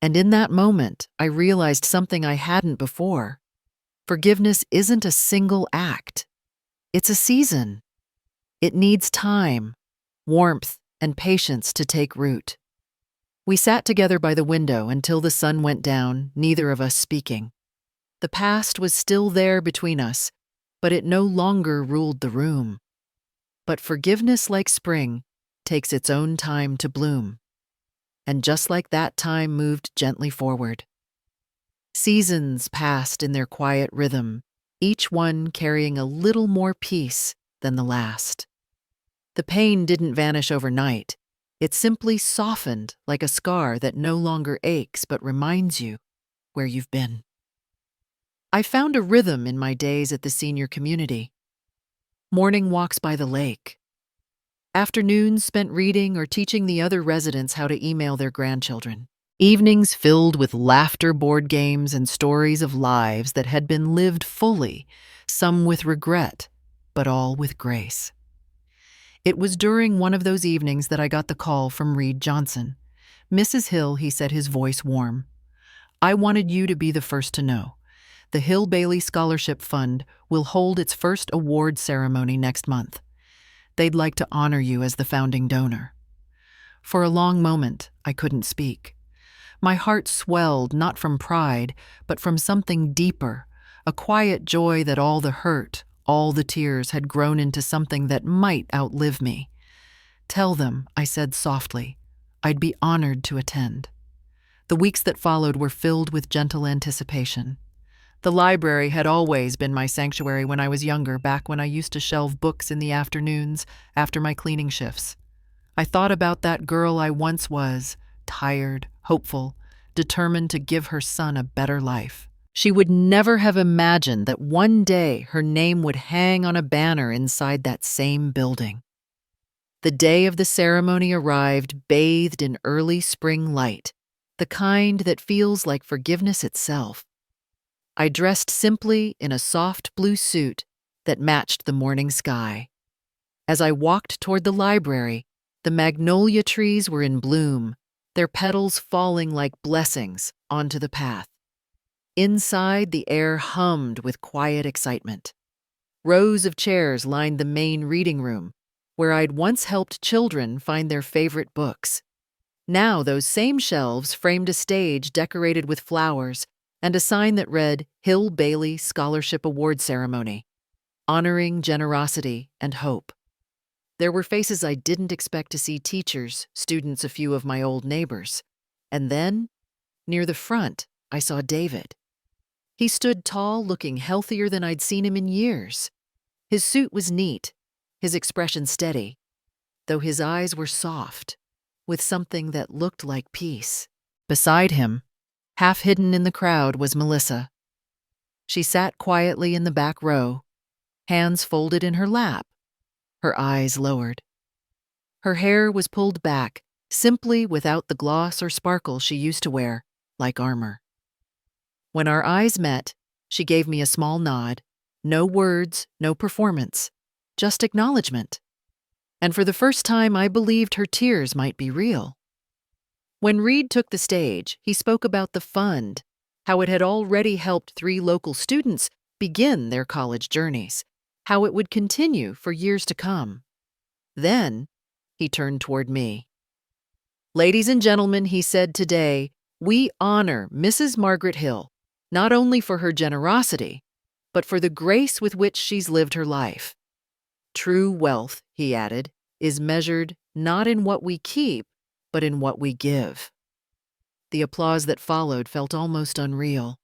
[SPEAKER 1] And in that moment, I realized something I hadn't before. Forgiveness isn't a single act. It's a season. It needs time, warmth, and patience to take root. We sat together by the window until the sun went down, neither of us speaking. The past was still there between us, but it no longer ruled the room. But forgiveness, like spring, takes its own time to bloom. And just like that time moved gently forward. Seasons passed in their quiet rhythm, each one carrying a little more peace than the last. The pain didn't vanish overnight. It simply softened like a scar that no longer aches but reminds you where you've been. I found a rhythm in my days at the senior community. Morning walks by the lake. Afternoons spent reading or teaching the other residents how to email their grandchildren. Evenings filled with laughter, board games, and stories of lives that had been lived fully, some with regret, but all with grace. It was during one of those evenings that I got the call from Reed Johnson. "Mrs. Hill," he said, his voice warm, "I wanted you to be the first to know. The Hill Bailey Scholarship Fund will hold its first award ceremony next month. They'd like to honor you as the founding donor." For a long moment, I couldn't speak. My heart swelled not from pride, but from something deeper, a quiet joy that all the hurt, all the tears had grown into something that might outlive me. "Tell them," I said softly. "I'd be honored to attend." The weeks that followed were filled with gentle anticipation. The library had always been my sanctuary when I was younger, back when I used to shelve books in the afternoons after my cleaning shifts. I thought about that girl I once was, tired, hopeful, determined to give her son a better life. She would never have imagined that one day her name would hang on a banner inside that same building. The day of the ceremony arrived, bathed in early spring light, the kind that feels like forgiveness itself. I dressed simply in a soft blue suit that matched the morning sky. As I walked toward the library, the magnolia trees were in bloom, their petals falling like blessings onto the path. Inside, the air hummed with quiet excitement. Rows of chairs lined the main reading room, where I'd once helped children find their favorite books. Now those same shelves framed a stage decorated with flowers and a sign that read Hill Bailey Scholarship Award Ceremony, honoring generosity and hope. There were faces I didn't expect to see: teachers, students, a few of my old neighbors. And then, near the front, I saw David. He stood tall, looking healthier than I'd seen him in years. His suit was neat, his expression steady, though his eyes were soft, with something that looked like peace. Beside him, half hidden in the crowd, was Melissa. She sat quietly in the back row, hands folded in her lap, her eyes lowered. Her hair was pulled back, simply, without the gloss or sparkle she used to wear, like armor. When our eyes met, she gave me a small nod. No words, no performance, just acknowledgement. And for the first time, I believed her tears might be real. When Reed took the stage, he spoke about the fund, how it had already helped 3 local students begin their college journeys, how it would continue for years to come. Then, he turned toward me. "Ladies and gentlemen," he said, "today, we honor Mrs. Margaret Hill, not only for her generosity, but for the grace with which she's lived her life. True wealth," he added, "is measured not in what we keep, but in what we give." The applause that followed felt almost unreal.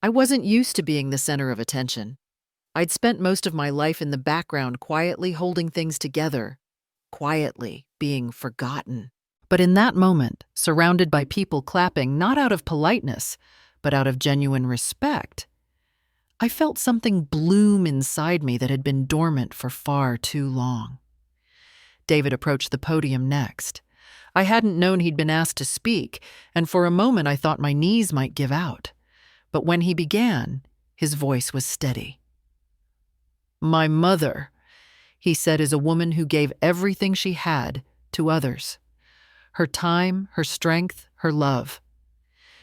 [SPEAKER 1] I wasn't used to being the center of attention. I'd spent most of my life in the background, quietly holding things together, quietly being forgotten. But in that moment, surrounded by people clapping not out of politeness, but out of genuine respect, I felt something bloom inside me that had been dormant for far too long. David approached the podium next. I hadn't known he'd been asked to speak, and for a moment I thought my knees might give out. But when he began, his voice was steady. "My mother," he said, "is a woman who gave everything she had to others. Her time, her strength, her love.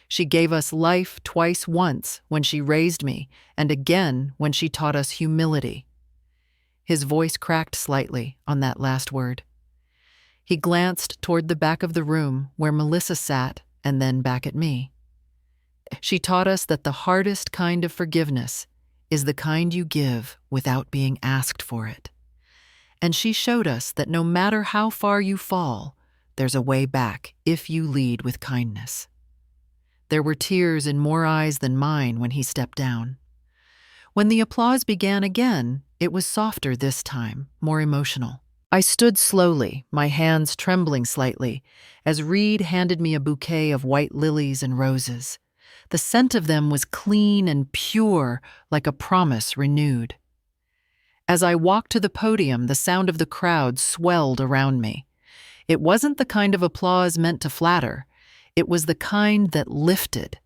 [SPEAKER 1] She gave us life twice, once when she raised me, and again when she taught us humility." His voice cracked slightly on that last word. He glanced toward the back of the room where Melissa sat, and then back at me. "She taught us that the hardest kind of forgiveness is the kind you give without being asked for it. And she showed us that no matter how far you fall, there's a way back if you lead with kindness." There were tears in more eyes than mine when he stepped down. When the applause began again, it was softer this time, more emotional. I stood slowly, my hands trembling slightly, as Reed handed me a bouquet of white lilies and roses. The scent of them was clean and pure, like a promise renewed. As I walked to the podium, the sound of the crowd swelled around me. It wasn't the kind of applause meant to flatter. It was the kind that lifted.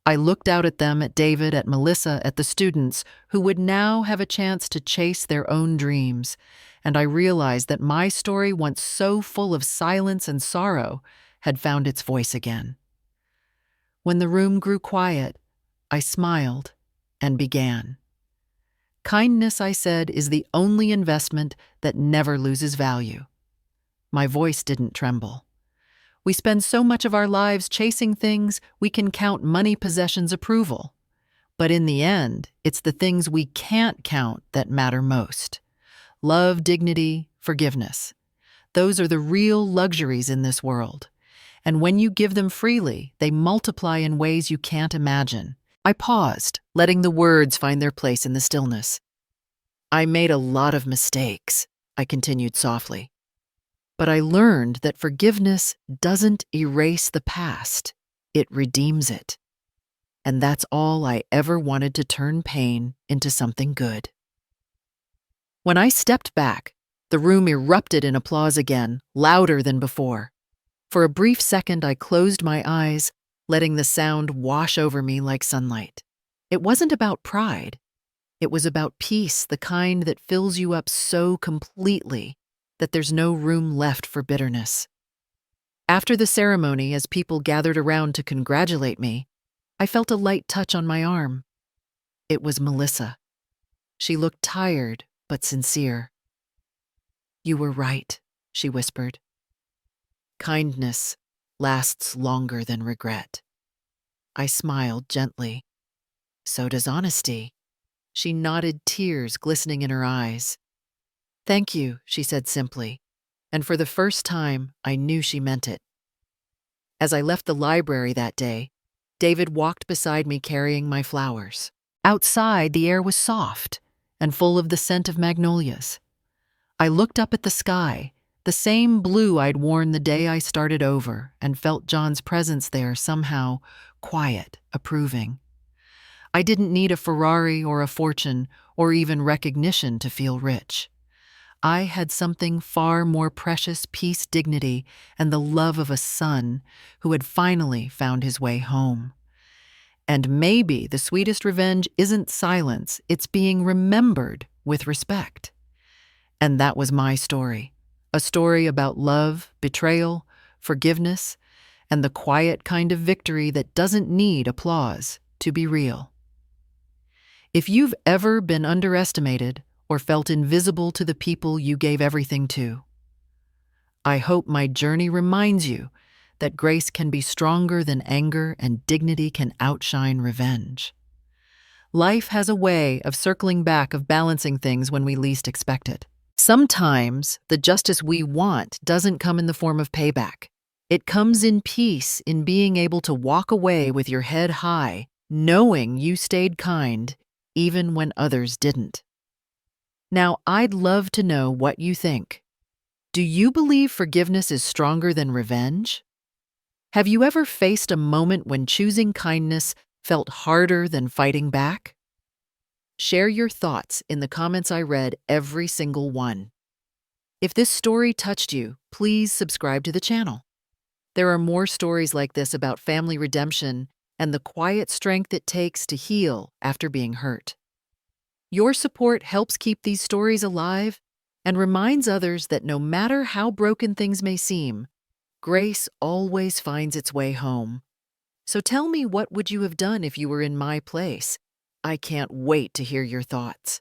[SPEAKER 1] I looked out at them, at David, at Melissa, at the students who would now have a chance to chase their own dreams, and I realized that my story, once so full of silence and sorrow, had found its voice again. When the room grew quiet, I smiled and began. "Kindness," I said, "is the only investment that never loses value. My voice didn't tremble. We spend so much of our lives chasing things we can count money, possessions, approval. But in the end, it's the things we can't count that matter most. Love, dignity, forgiveness. Those are the real luxuries in this world. And when you give them freely, they multiply in ways you can't imagine. I paused, letting the words find their place in the stillness. I made a lot of mistakes, I continued softly. But I learned that forgiveness doesn't erase the past, it redeems it. And that's all I ever wanted, to turn pain into something good. When I stepped back, the room erupted in applause again, louder than before. For a brief second, I closed my eyes, letting the sound wash over me like sunlight. It wasn't about pride. It was about peace, the kind that fills you up so completely that there's no room left for bitterness. After the ceremony, as people gathered around to congratulate me, I felt a light touch on my arm. It was Melissa. She looked tired but sincere. "You were right," she whispered. "Kindness lasts longer than regret." I smiled gently. "So does honesty." She nodded, tears glistening in her eyes. "Thank you," she said simply, and for the first time, I knew she meant it. As I left the library that day, David walked beside me carrying my flowers. Outside, the air was soft and full of the scent of magnolias. I looked up at the sky, the same blue I'd worn the day I started over, and felt John's presence there, somehow quiet, approving. I didn't need a Ferrari or a fortune or even recognition to feel rich. I had something far more precious: peace, dignity, and the love of a son who had finally found his way home. And maybe the sweetest revenge isn't silence, it's being remembered with respect. And that was my story, a story about love, betrayal, forgiveness, and the quiet kind of victory that doesn't need applause to be real. If you've ever been underestimated or felt invisible to the people you gave everything to, I hope my journey reminds you that grace can be stronger than anger and dignity can outshine revenge. Life has a way of circling back, of balancing things when we least expect it. Sometimes the justice we want doesn't come in the form of payback. It comes in peace, in being able to walk away with your head high, knowing you stayed kind even when others didn't. Now, I'd love to know what you think. Do you believe forgiveness is stronger than revenge? Have you ever faced a moment when choosing kindness felt harder than fighting back? Share your thoughts in the comments. I read every single one. If this story touched you, please subscribe to the channel. There are more stories like this about family redemption and the quiet strength it takes to heal after being hurt. Your support helps keep these stories alive and reminds others that no matter how broken things may seem, grace always finds its way home. So tell me, what would you have done if you were in my place? I can't wait to hear your thoughts.